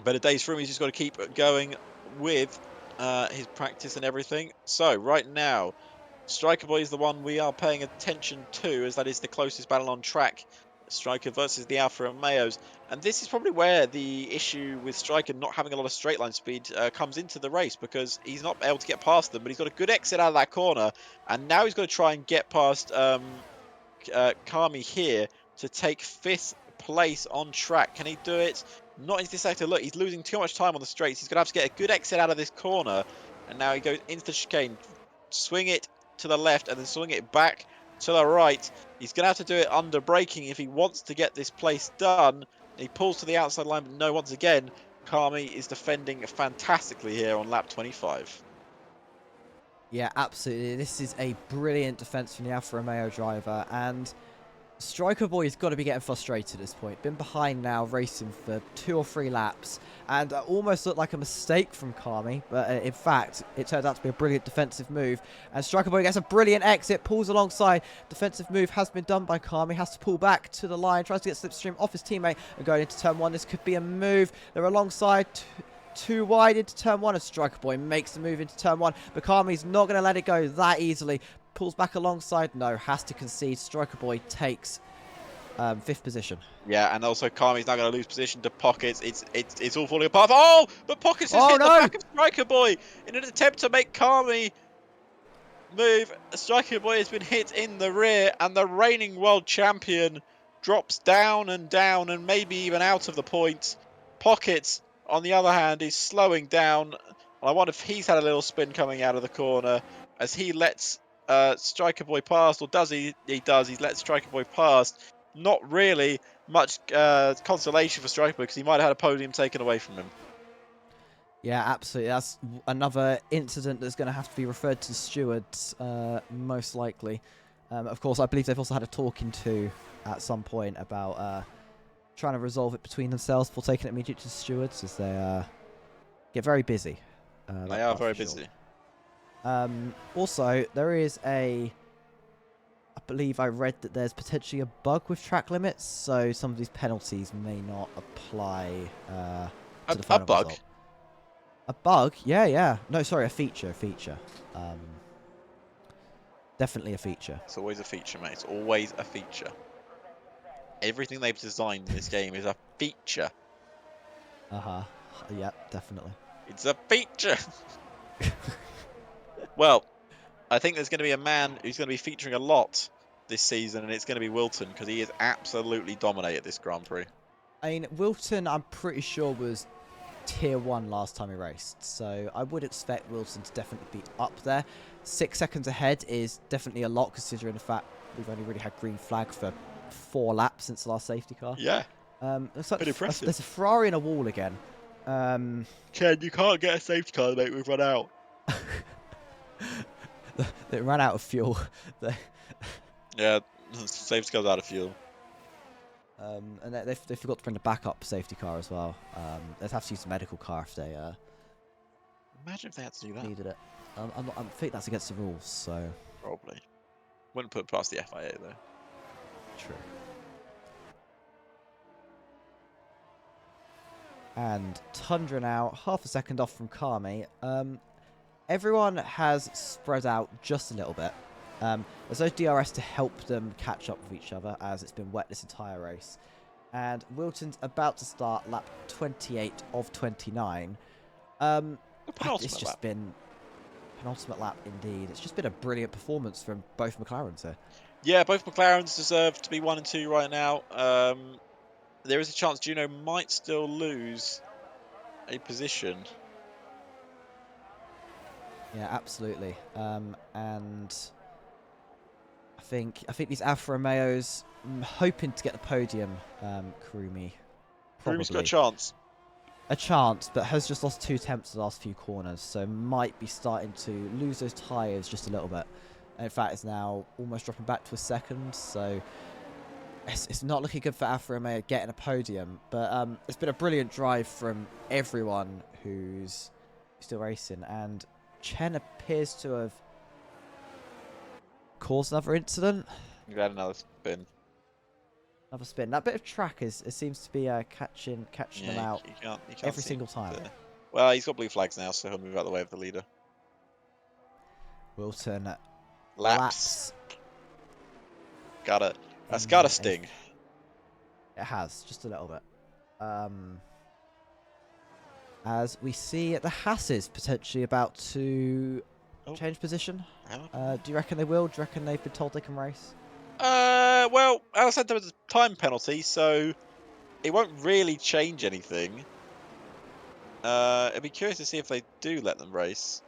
[SPEAKER 2] better days for him. He's just got to keep going with his practice and everything. So right now, Striker Boy is the one we are paying attention to, as that is the closest battle on track. Striker versus the Alfa Romeos. And this is probably where the issue with Striker not having a lot of straight line speed comes into the race, because he's not able to get past them, but he's got a good exit out of that corner. And now he's got to try and get past Kami here to take 5th place on track. Can he do it? Not into this sector. Look, he's losing too much time on the straights. He's going to have to get a good exit out of this corner. And now he goes into the chicane. Swing it to the left and then swing it back to the right. He's going to have to do it under braking if he wants to get this place done. He pulls to the outside line, but no, once again, Kami is defending fantastically here on lap 25.
[SPEAKER 1] Yeah, absolutely. This is a brilliant defense from the Alfa Romeo driver, and Striker Boy has got to be getting frustrated at this point. Been behind now, racing for 2 or 3 laps, and almost looked like a mistake from Kami, but in fact, it turned out to be a brilliant defensive move. And Striker Boy gets a brilliant exit, pulls alongside. Defensive move has been done by Kami, has to pull back to the line, tries to get slipstream off his teammate, and going into turn 1. This could be a move. They're alongside. Too wide into turn 1, and Striker Boy makes the move into turn 1, but Kami's not going to let it go that easily. Pulls back alongside, no, has to concede. Striker Boy takes 5th position.
[SPEAKER 2] Yeah, and also Kami's now going to lose position to Pockets. It's all falling apart. Oh, but Pockets has hit the back of Striker Boy in an attempt to make Kami move. Striker Boy has been hit in the rear, and the reigning world champion drops down and maybe even out of the point. Pockets, on the other hand, is slowing down. I wonder if he's had a little spin coming out of the corner as he lets Striker Boy past, or does he? He does. He's let Striker Boy past. Not really much consolation for Striker Boy, because he might have had a podium taken away from him.
[SPEAKER 1] Yeah, absolutely. That's another incident that's going to have to be referred to stewards, most likely. Of course, I believe they've also had a talking to at some point about trying to resolve it between themselves before taking it immediately to stewards, as they get very busy.
[SPEAKER 2] They are very busy.
[SPEAKER 1] Also, there is I believe I read that there's potentially a bug with track limits, so some of these penalties may not apply to the final
[SPEAKER 2] bug?
[SPEAKER 1] result. A bug? Yeah. No, sorry, a feature. Definitely a feature.
[SPEAKER 2] It's always a feature, mate. It's always a feature. Everything they've designed in this game is a feature.
[SPEAKER 1] Uh-huh. Yeah, definitely.
[SPEAKER 2] It's a feature! Well, I think there's going to be a man who's going to be featuring a lot this season, and it's going to be Wilton, because he has absolutely dominated this Grand Prix.
[SPEAKER 1] I mean, Wilton, I'm pretty sure, was tier 1 last time he raced, so I would expect Wilton to definitely be up there. 6 seconds ahead is definitely a lot, considering the fact we've only really had green flag for 4 laps since the last safety car.
[SPEAKER 2] Yeah.
[SPEAKER 1] Looks like
[SPEAKER 2] pretty impressive.
[SPEAKER 1] There's a Ferrari in a wall again.
[SPEAKER 2] Ken, you can't get a safety car, mate. We've run out.
[SPEAKER 1] They ran out of fuel.
[SPEAKER 2] Yeah, safety car's out of fuel.
[SPEAKER 1] And they forgot to bring the backup safety car as well. They'd have to use the medical car if they
[SPEAKER 2] Imagine if they had to do that.
[SPEAKER 1] needed it. I think that's against the rules, so...
[SPEAKER 2] Probably. Wouldn't put it past the FIA, though.
[SPEAKER 1] True. And Tundra now, half a second off from Kami. Everyone has spread out just a little bit. There's no DRS to help them catch up with each other, as it's been wet this entire race. And Wilton's about to start lap 28 of 29.
[SPEAKER 2] The
[SPEAKER 1] It's
[SPEAKER 2] penultimate
[SPEAKER 1] just
[SPEAKER 2] lap.
[SPEAKER 1] been penultimate lap indeed. It's just been a brilliant performance from both McLarens here.
[SPEAKER 2] Yeah, both McLarens deserve to be 1 and 2 right now. There is a chance Juno might still lose a position.
[SPEAKER 1] Yeah, absolutely. And I think these Alfa Romeos hoping to get the podium. Kurumi
[SPEAKER 2] Rumi's got a
[SPEAKER 1] probably
[SPEAKER 2] chance.
[SPEAKER 1] a chance, but has just lost 2 attempts the last few corners, so might be starting to lose those tyres just a little bit. And in fact, it's now almost dropping back to a second, so it's not looking good for Alfa Romeo getting a podium. But it's been a brilliant drive from everyone who's still racing, and Chen appears to have caused another incident.
[SPEAKER 2] We've had another spin.
[SPEAKER 1] Another spin. That bit of track it seems to be catching them out
[SPEAKER 2] you can't
[SPEAKER 1] every
[SPEAKER 2] seem
[SPEAKER 1] single time.
[SPEAKER 2] to... Well, he's got blue flags now, so he'll move out the way of the leader.
[SPEAKER 1] Wilton
[SPEAKER 2] Laps. That's
[SPEAKER 1] in
[SPEAKER 2] gotta sting.
[SPEAKER 1] It has, just a little bit. As we see the Hasses potentially about to change position. Do you reckon they will? Do you reckon they've been told they can race?
[SPEAKER 2] Well, as I said, there was a time penalty, so it won't really change anything. I'd be curious to see if they do let them race.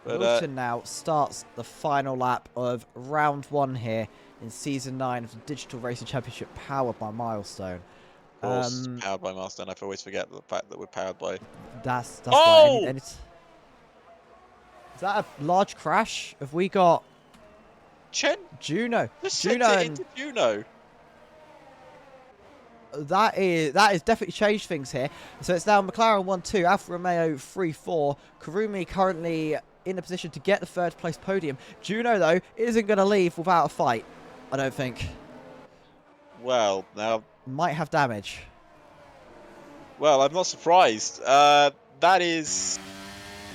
[SPEAKER 1] Wilton now starts the final lap of round 1 here in season 9 of the Digital Racing Championship, powered by Milestone.
[SPEAKER 2] Of course, powered by Milestone. I always forget the fact that we're powered by.
[SPEAKER 1] That's
[SPEAKER 2] oh!
[SPEAKER 1] why. Is that a large crash? Have we got
[SPEAKER 2] Chen?
[SPEAKER 1] Juno?
[SPEAKER 2] Just
[SPEAKER 1] Juno
[SPEAKER 2] sent it into Juno.
[SPEAKER 1] That is definitely changed things here. So it's now McLaren 1-2, Alfa Romeo 3-4. Kurumi currently in the position to get the 3rd place podium. Juno, though, isn't going to leave without a fight, I don't think.
[SPEAKER 2] Well, now...
[SPEAKER 1] Might have damage.
[SPEAKER 2] Well, I'm not surprised. That is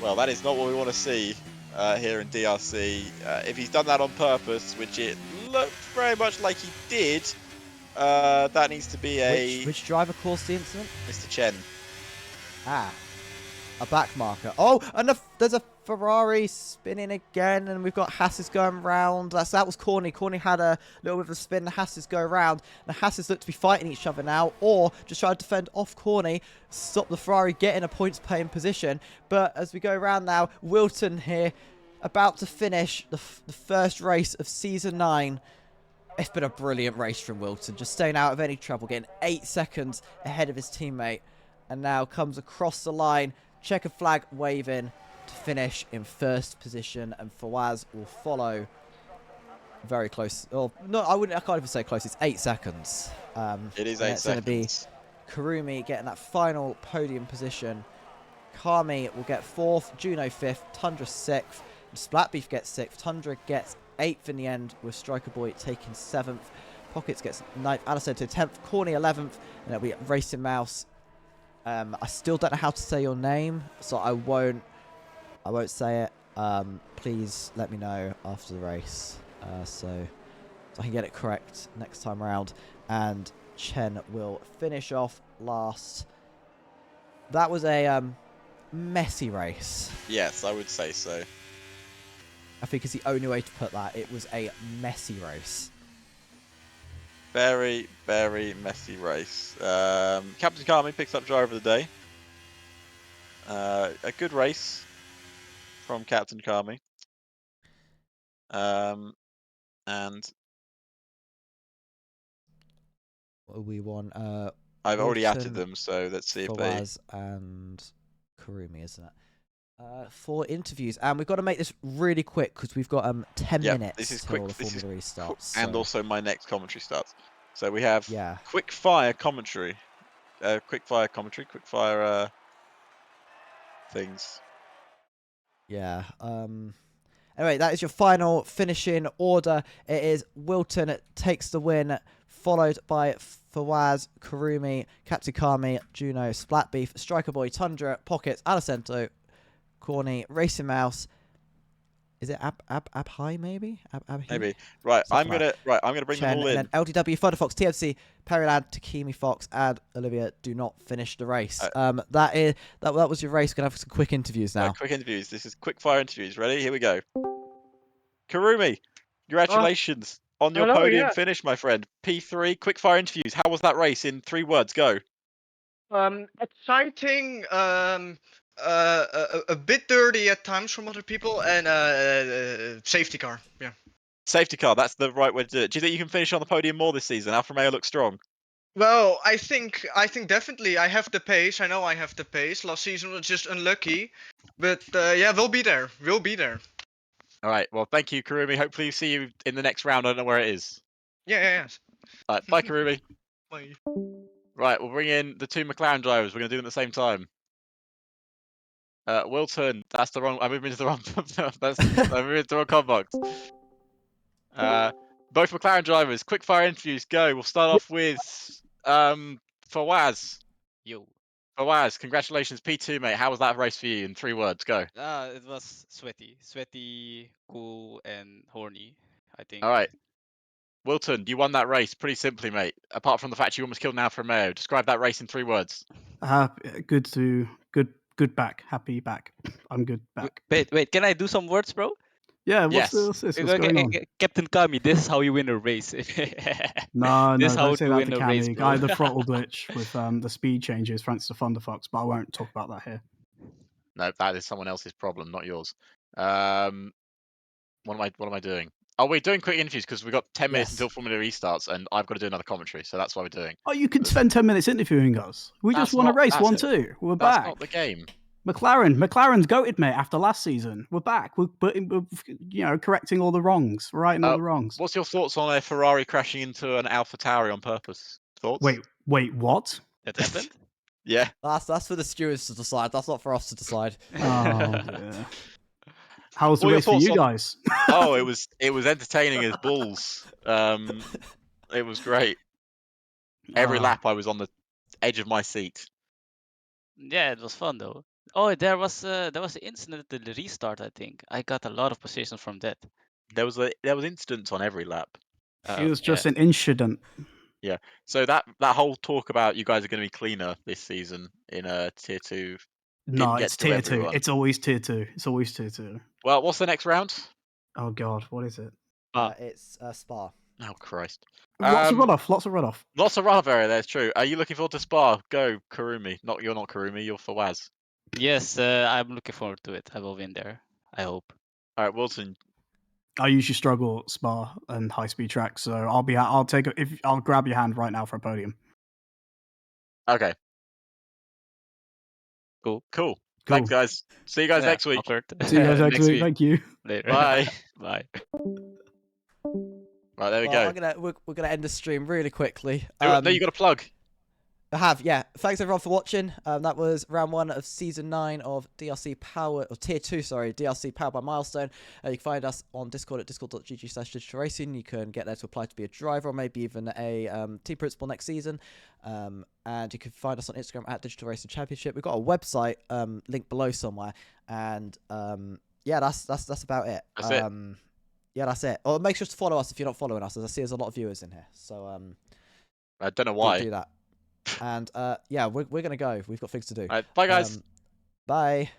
[SPEAKER 2] not what we want to see here in DRC. If he's done that on purpose, which it looked very much like he did, that needs to be a...
[SPEAKER 1] Which driver caused the incident?
[SPEAKER 2] Mr. Chen.
[SPEAKER 1] Ah. A back marker. Oh, and there's a Ferrari spinning again, and we've got Hasses going round. That was Corny. Corny had a little bit of a spin. The Hasses go round. The Hasses look to be fighting each other now, or just try to defend off Corny, stop the Ferrari getting a points-paying position. But as we go around now, Wilton here, about to finish the first race of Season 9. It's been a brilliant race from Wilton, just staying out of any trouble, getting 8 seconds ahead of his teammate, and now comes across the line, checkered flag waving to finish in 1st position, and Fawaz will follow very close. Or no, I can't even say close. It's 8 seconds.
[SPEAKER 2] It is 8 seconds. It's going to be
[SPEAKER 1] Kurumi getting that final podium position. Kami will get 4th, Juno 5th, Tundra 6th, Splatbeef gets 6th, Tundra gets 8th in the end, with Striker Boy taking 7th. Pockets gets 9th, Alison to 10th, Corny 11th, and it'll be Racing Mouse. I still don't know how to say your name, so I won't say it. Please let me know after the race, so I can get it correct next time around. And Chen will finish off last. That was a messy race.
[SPEAKER 2] Yes, I would say so.
[SPEAKER 1] I think is the only way to put that. It was a messy race.
[SPEAKER 2] Very, very messy race. Captain Kami picks up driver of the day. A good race from Captain Kami. And
[SPEAKER 1] we won.
[SPEAKER 2] I've already
[SPEAKER 1] Wilton,
[SPEAKER 2] added them, so let's see if
[SPEAKER 1] Fawaz and Kurumi, isn't it? 4 interviews, and we've got to make this really quick because we've got 10 minutes
[SPEAKER 2] this is
[SPEAKER 1] till
[SPEAKER 2] quick.
[SPEAKER 1] the Formula E starts.
[SPEAKER 2] And
[SPEAKER 1] so.
[SPEAKER 2] also my next commentary starts. So we have
[SPEAKER 1] Yeah.
[SPEAKER 2] quick fire commentary. Quick fire things.
[SPEAKER 1] Yeah. Anyway, that is your final finishing order. It is Wilton takes the win, followed by Fawaz, Kurumi, Katsukami, Juno, Splatbeef, Striker Boy, Tundra, Pockets, Alicento, Corny, Racing Mouse, Is it Ab High maybe?
[SPEAKER 2] Maybe. Right, I'm
[SPEAKER 1] Something like
[SPEAKER 2] gonna bring them
[SPEAKER 1] Chen,
[SPEAKER 2] all
[SPEAKER 1] and
[SPEAKER 2] in.
[SPEAKER 1] then LDW, Thunderfox, TFC, Perryland, Takimi Fox, and Olivia do not finish the race. That was your race. We're gonna have some quick interviews now.
[SPEAKER 2] Quick interviews. This is quick fire interviews. Ready? Here we go. Karumi, congratulations on your
[SPEAKER 3] Hello,
[SPEAKER 2] podium
[SPEAKER 3] yeah.
[SPEAKER 2] finish, my friend. P3, quick fire interviews. How was that race in 3 words? Go.
[SPEAKER 3] Exciting, a bit dirty at times from other people, and safety car. Yeah.
[SPEAKER 2] Safety car, that's the right way to do it. Do you think you can finish on the podium more this season? Alfa Romeo looks strong.
[SPEAKER 3] Well, I think definitely I have the pace. I know I have the pace. Last season was just unlucky, but yeah, we'll be there. We'll be there.
[SPEAKER 2] All right, well, thank you, Karumi. Hopefully, see you in the next round. I don't know where it is.
[SPEAKER 3] Yeah.
[SPEAKER 2] All right, bye, Karumi.
[SPEAKER 3] Bye.
[SPEAKER 2] Right, we'll bring in the 2 McLaren drivers. We're going to do them at the same time. Wilton, that's the wrong. I moved into the wrong. I moved into the wrong car box. Both McLaren drivers. Quick fire interviews. Go. We'll start off with Fawaz.
[SPEAKER 4] Yo.
[SPEAKER 2] Fawaz, congratulations, P2, mate. How was that race for you in 3 words? Go.
[SPEAKER 4] It was sweaty, cool, and horny. I think.
[SPEAKER 2] All right. Wilton, you won that race pretty simply, mate. Apart from the fact you almost killed an Alfa Romeo. Describe that race in 3 words.
[SPEAKER 5] Good back. Happy back. I'm good back.
[SPEAKER 4] Wait. Can I do some words, bro?
[SPEAKER 5] Yeah.
[SPEAKER 2] Yes.
[SPEAKER 5] What's going on?
[SPEAKER 4] Captain Kami, this is how you win a race.
[SPEAKER 5] No,
[SPEAKER 4] This is how
[SPEAKER 5] don't say
[SPEAKER 4] to
[SPEAKER 5] that
[SPEAKER 4] win
[SPEAKER 5] to
[SPEAKER 4] a race,
[SPEAKER 5] Cammy.
[SPEAKER 4] bro.
[SPEAKER 5] Guy, the throttle glitch with the speed changes, Francis Fox, but I won't talk about that here.
[SPEAKER 2] No, that is someone else's problem, not yours. What am I doing? Oh, we're doing quick interviews because we've got 10 minutes
[SPEAKER 1] Yes.
[SPEAKER 2] until Formula E starts, and I've got to do another commentary, so that's what we're doing.
[SPEAKER 5] Oh, you could spend 10 minutes interviewing us. We just won a race, 1-2. We're
[SPEAKER 2] That's
[SPEAKER 5] back.
[SPEAKER 2] not the game.
[SPEAKER 5] McLaren's goated, mate, after last season. We're back. We're correcting all the wrongs, righting all the wrongs.
[SPEAKER 2] What's your thoughts on a Ferrari crashing into an Alpha Tauri on purpose? Thoughts?
[SPEAKER 5] Wait, what?
[SPEAKER 4] That happened?
[SPEAKER 2] Yeah.
[SPEAKER 1] That's for the stewards to decide. That's not for us to decide.
[SPEAKER 5] Oh, dear. How was the
[SPEAKER 2] What are your
[SPEAKER 5] race for you
[SPEAKER 2] thoughts on-
[SPEAKER 5] guys?
[SPEAKER 2] Oh, it was entertaining as balls. It was great. Every lap I was on the edge of my seat.
[SPEAKER 4] Yeah, it was fun though. Oh, there was an incident at the restart. I think I got a lot of positions from that.
[SPEAKER 2] There was incidents on every lap.
[SPEAKER 5] It was just an incident.
[SPEAKER 2] Yeah. So that whole talk about you guys are going to be cleaner this season in a tier 2.
[SPEAKER 5] No,
[SPEAKER 2] get
[SPEAKER 5] it's
[SPEAKER 2] to
[SPEAKER 5] tier 2.
[SPEAKER 2] everyone.
[SPEAKER 5] It's always tier 2. It's always tier 2.
[SPEAKER 2] Well, what's the next round?
[SPEAKER 5] Oh god, what is it?
[SPEAKER 1] It's Spa.
[SPEAKER 2] Oh Christ.
[SPEAKER 5] Lots of runoff.
[SPEAKER 2] Lots of runoff area. That's true. Are you looking forward to Spa? Go, Karumi. You're not Karumi. You're Fawaz.
[SPEAKER 4] Yes, I'm looking forward to it. I will win there. I hope.
[SPEAKER 2] All right, Wilson.
[SPEAKER 5] I usually struggle at Spa and high speed tracks, so I'll grab your hand right now for a podium.
[SPEAKER 2] Okay. Cool. Thanks, guys. See you guys next week.
[SPEAKER 4] Awkward.
[SPEAKER 5] See you guys next week. Thank you.
[SPEAKER 4] Later.
[SPEAKER 2] Bye.
[SPEAKER 4] Bye.
[SPEAKER 2] Right, there we
[SPEAKER 1] Well,
[SPEAKER 2] go.
[SPEAKER 1] we're gonna end the stream really quickly.
[SPEAKER 2] No, you got to plug.
[SPEAKER 1] I have, yeah. Thanks everyone for watching. That was round 1 of season 9 of DRC Power, or tier 2, sorry, DRC Powered by Milestone. You can find us on Discord at discord.gg/digital racing. You can get there to apply to be a driver or maybe even a team principal next season. And you can find us on Instagram at Digital Racing Championship. We've got a website linked below somewhere. And yeah, that's about it.
[SPEAKER 2] That's it.
[SPEAKER 1] Yeah, that's it. Or make sure to follow us if you're not following us, as I see there's a lot of viewers in here. So
[SPEAKER 2] I don't know why.
[SPEAKER 1] do that. And yeah, we're gonna go. We've got things to do.
[SPEAKER 2] All right, bye, guys.
[SPEAKER 1] Bye.